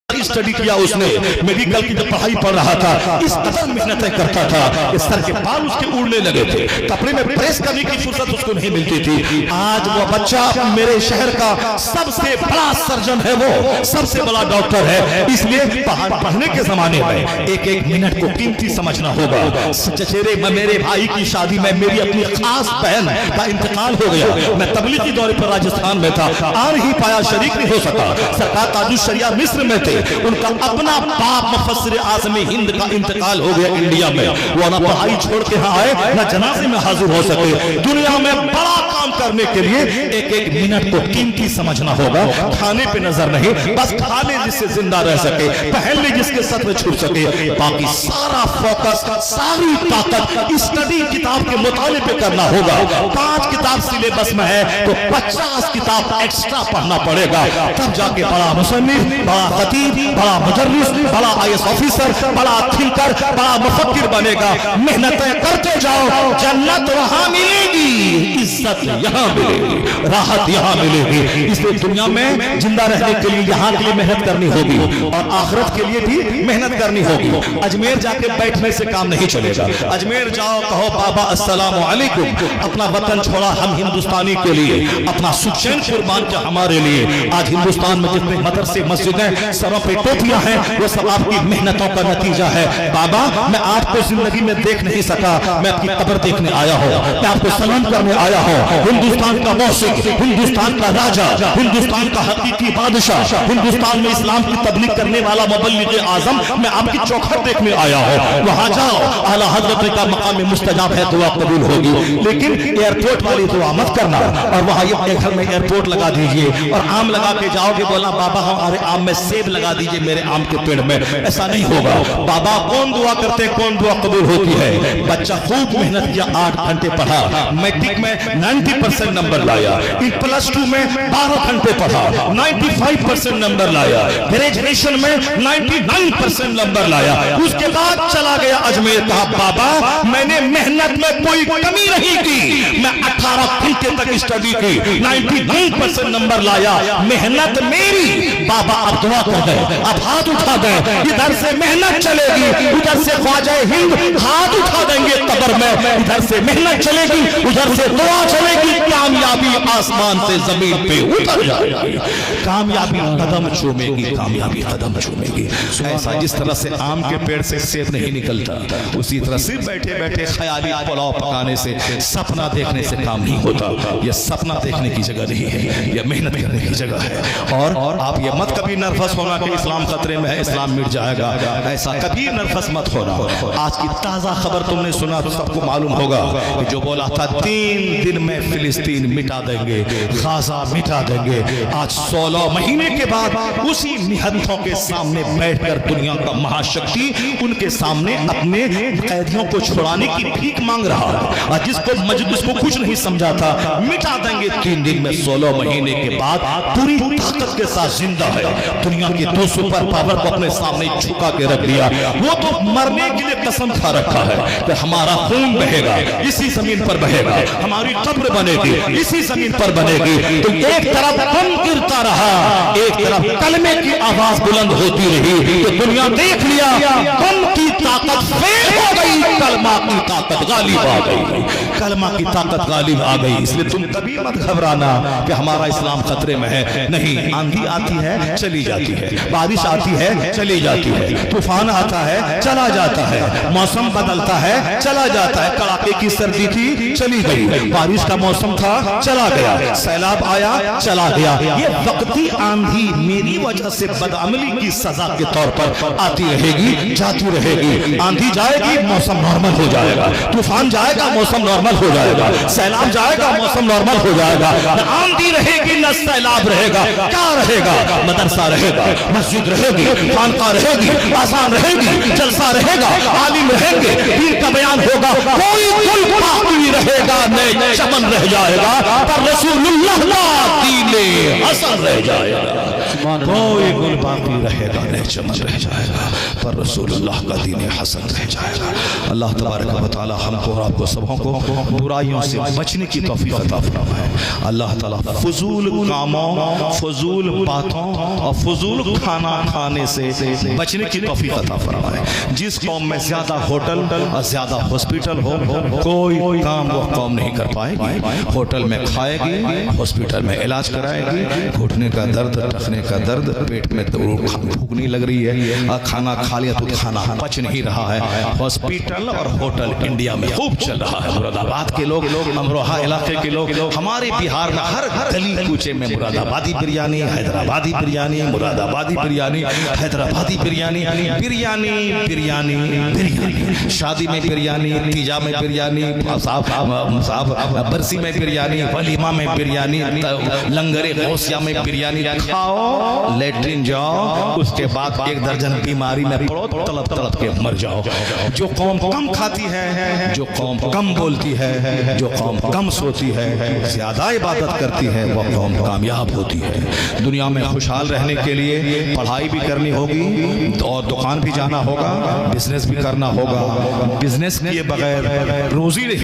स्टडी किया उसने, मेडिकल की जब पढ़ाई पढ़ रहा था, इस कदर मेहनतें करता था कि सर के बाल उसके उड़ने लगे थे, कपड़े में प्रेस करने की फुर्सत उसको नहीं मिलती थी। आज वो बच्चा मेरे शहर का सबसे बड़ा सर्जन है, वो सबसे बड़ा डॉक्टर है। इसलिए पढ़ने के जमाने में एक एक मिनट को कीमती समझना होगा। चचेरे मेरे भाई की शादी में मेरी अपनी खास बहन का इंतकाल हो गया। मैं तबलीगी दौरे पर राजस्थान में था, आ नहीं पाया, शरीक नहीं हो सका। सरकार ताजुश शरिया मिस्र में थे, उनका अपना बाप मुफस्सिर आज़मी हिंद का इंतकाल हो गया इंडिया में। वो ना पढ़ाई छोड़ के यहाँ आए, ना जनाजे में हाजिर हो सके। दुनिया में बड़ा काम करने के लिए एक एक मिनट को कीमती समझना होगा। खाने पे नजर नहीं, बस खाने जिससे जिंदा रह सके, पहनने जिसके सर में छूट सके, बाकी सारा फोकस, सारी ताकत स्टडी किताब के मुताले पे करना होगा। 5 किताब सिलेबस में है तो 50 किताब एक्स्ट्रा पढ़ना पड़ेगा, तब जाके बड़ा मुसन्निफ, बड़ा खतीब, बड़ा मुदर्रिस, बड़ा IAS ऑफिसर, बड़ा थिंकर, बड़ा मुफक्किर बनेगा। मेहनतें करते जाओ, जन्नत वहां मिलेगी, इज्जत यहाँ मिलेगी, राहत यहाँ मिलेगी। इसलिए दुनिया में जिंदा रहने के लिए यहाँ के लिए मेहनत करनी होगी और आखिरत के लिए भी मेहनत करनी होगी। अजमेर जाके बैठने से काम नहीं चलेगा। अजमेर जाओ, कहो बाबा अस्सलामु अलैकुम, अपना वतन छोड़ा हम हिंदुस्तानी के लिए, अपना सुख चैन कुर्बान किया हमारे लिए। आज हिंदुस्तान में जितने मदरसे मस्जिदें, सरों पे टोपियां हैं, वो सब आपकी मेहनतों का नतीजा है। बाबा मैं आपको जिंदगी में देख नहीं सका, मैं आपकी कब्र देखने आया हूँ, मैं आपको सलाम करने आया हूँ। हिंदुस्तान का मौसिक, हिंदुस्तान का राजा, हिंदुस्तान का हकीकी बादशाह, हिंदुस्तान में इस्लाम की तबलीग करने वाला मुबल्लिग आजम, मैं आपकी चौखट देखने आया हूँ। वहां जाओ, आला हजरत का मकाम मुस्तजाब है, दुआ कबूल होगी। लेकिन एयरपोर्ट वाली दुआ मत करना, और वहां ये घर में एयरपोर्ट लगा दीजिए और आम लगा के जाओगे, बोला बाबा हमारे आम में सेब लगा दीजिए मेरे आम के पेड़ में, ऐसा नहीं होगा। बाबा कौन दुआ करते, कौन दुआ कबूल होती है? बच्चा खूब मेहनत किया, 8 घंटे पढ़ा, मैट्रिक में 90% नंबर लाया, +2 में 12 घंटे पढ़ा, 95% नंबर लाया, ग्रेजुएशन में 99% नंबर लाया। उसके बाद चला गया अजमेर, कहा बाबा मैंने मेहनत में कोई कमी नहीं की, मैं 18 घंटे तक स्टडी की, 99% नंबर लाया, मेहनत मेरी। बाबा अब दुआ कर दे, अब हाथ उठा दे, इधर से मेहनत चलेगी, उधर से ख्वाजा हिंद हाथ उठा देंगे कब्र में, इधर से मेहनत चलेगी, उधर से दुआ चलेगी, कामयाबी आसमान से जमीन पे उतर जाएगी, कामयाबी कदम चूमेगी, कामयाबी कदम चूमेगी। ऐसा जिस तरह से आम के पेड़ से सेब नहीं निकलता, उसी तरह से बैठे बैठे ख्याली पुलाव पकाने से, सपना देखने से काम नहीं होता। यह सपना देखने की जगह नहीं है, यह मेहनत करने की जगह है। और आप ये मत कभी नर्वस होना कि इस्लाम खतरे में है, इस्लाम मिट जाएगा, ऐसा कभी नर्वस मत होना। आज की ताजा खबर तुमने सुना तो सबको मालूम होगा कि जो बोला था 3 दिन में फिलिस्तीन मिटा देंगे, गाजा मिटा देंगे, आज 16 महीने के बाद उसी निहत्थों के सामने बैठकर दुनिया का महाशक्ति उनके सामने अपने कैदियों को छुड़ाने की भीख मांग रहा है। और जिसको कुछ नहीं समझा था, मिटा देंगे 3 दिन में, 16 महीने के बाद पूरी ताकत के साथ जिंदा है। दुनिया के 2 सुपर पावर को अपने सामने झुका के रख दिया। वो तो मरने के लिए कसम खा रखा है कि हमारा खून बहेगा, इसी जमीन पर बहेगा, हमारी कब्र बनेगी, इसी जमीन पर बनेगी। तो एक तरफ बम गिरता रहा, एक तरफ कलमे की आवाज बुलंद होती रही। तो दुनिया देख लिया बम की ताकत फेल हो गई, कलमा की ताकत गालिब आ गई, कलमा की ताकत गालिब आ गई। इसलिए तुम कभी मत घबराना कि हमारा इस्लाम खतरे में है, नहीं। आंधी आती है चली जाती है, बारिश आती है चली जाती है, तूफान आता है चला जाता है, मौसम बदलता है चला जाता है। कड़ाके की सर्दी थी चली गई, बारिश का मौसम था चला गया, सैलाब आया चला गया। ये वक्ती आंधी मेरी वजह से बदअमली की सजा के तौर पर आती रहेगी, जाती रहेगी। आंधी जाएगी मौसम नॉर्मल हो जाएगा, तूफान जाएगा मौसम नॉर्मल हो जाएगा, सैलाब जाएगा मौसम नॉर्मल हो जाएगा। न आंधी रहेगी न सैलाब रहेगा, क्या रहेगा? मदरसा रहेगा, मस्जिद रहेगी, खानका रहेगी, आसान रहेगी, जलसा रहेगा, आलिम रहेंगे, पीर का बयान होगा, कोई गुल बाकी रहेगा नहीं, चमन रह जाएगा, पर रसूलुल्लाह का दीने हसन रह जाएगा। कोई गुल बाकी रहेगा नहीं, चमन रह जाएगा, पर रसूलुल्लाह का दीने हसन रह जाएगा। अल्लाह तबारक व तआला हमको और आपको सबों को बुराइयों से बचने की तौफीक अता फरमाए। अल्लाह ताला फजूल कामों, फजूल बातों और फजूल खाना खाने से बचने की तौफीक अता फरमाए। जिस कौम में ज्यादा होटल और ज्यादा हॉस्पिटल हो, कोई काम वो कौम नहीं कर पाएगी। होटल में खाएगी, हॉस्पिटल में इलाज कराएगी, घुटने का दर्द, टखने का दर्द, पेट में भूख नहीं लग रही है, खाना खा लिया तो खाना पच नहीं रहा है। हॉस्पिटल और होटल इंडिया में खूब चल रहा है। मुरादाबाद के लोग, अमरोहा इलाके के लोग, हमारे बिहार में हर गली कूचे में मुरादाबादी बिरयानी, हैदराबादी बिरयानी, मुरादाबादी बिरयानी, हैदराबादी बिरयानी, बिरयानी बिरयानी बिरयानी, शादी में बिरयानी, तीजा में बिरयानी, बरसी में बिरयानी, वलीमा में बिरयानी, लंगरे गौसिया में बिरयानी। खाओ, लेटरिन जाओ, उसके बाद 1 दर्जन बीमारी में पड़ो, तड़प तड़प के मर जाओ। जो कौम कम खाती है, जो कौम कम बोलती है, जो कौम कम सोती है, ज्यादा इबादत करती है, वह कौम कामयाब होती है। दुनिया में खुशहाल रहने के लिए पढ़ाई भी करनी होगी और दुकान भी जाना होगा, बिजनेस भी करना होगा। बिजनेस किए बगैर रोजी नहीं।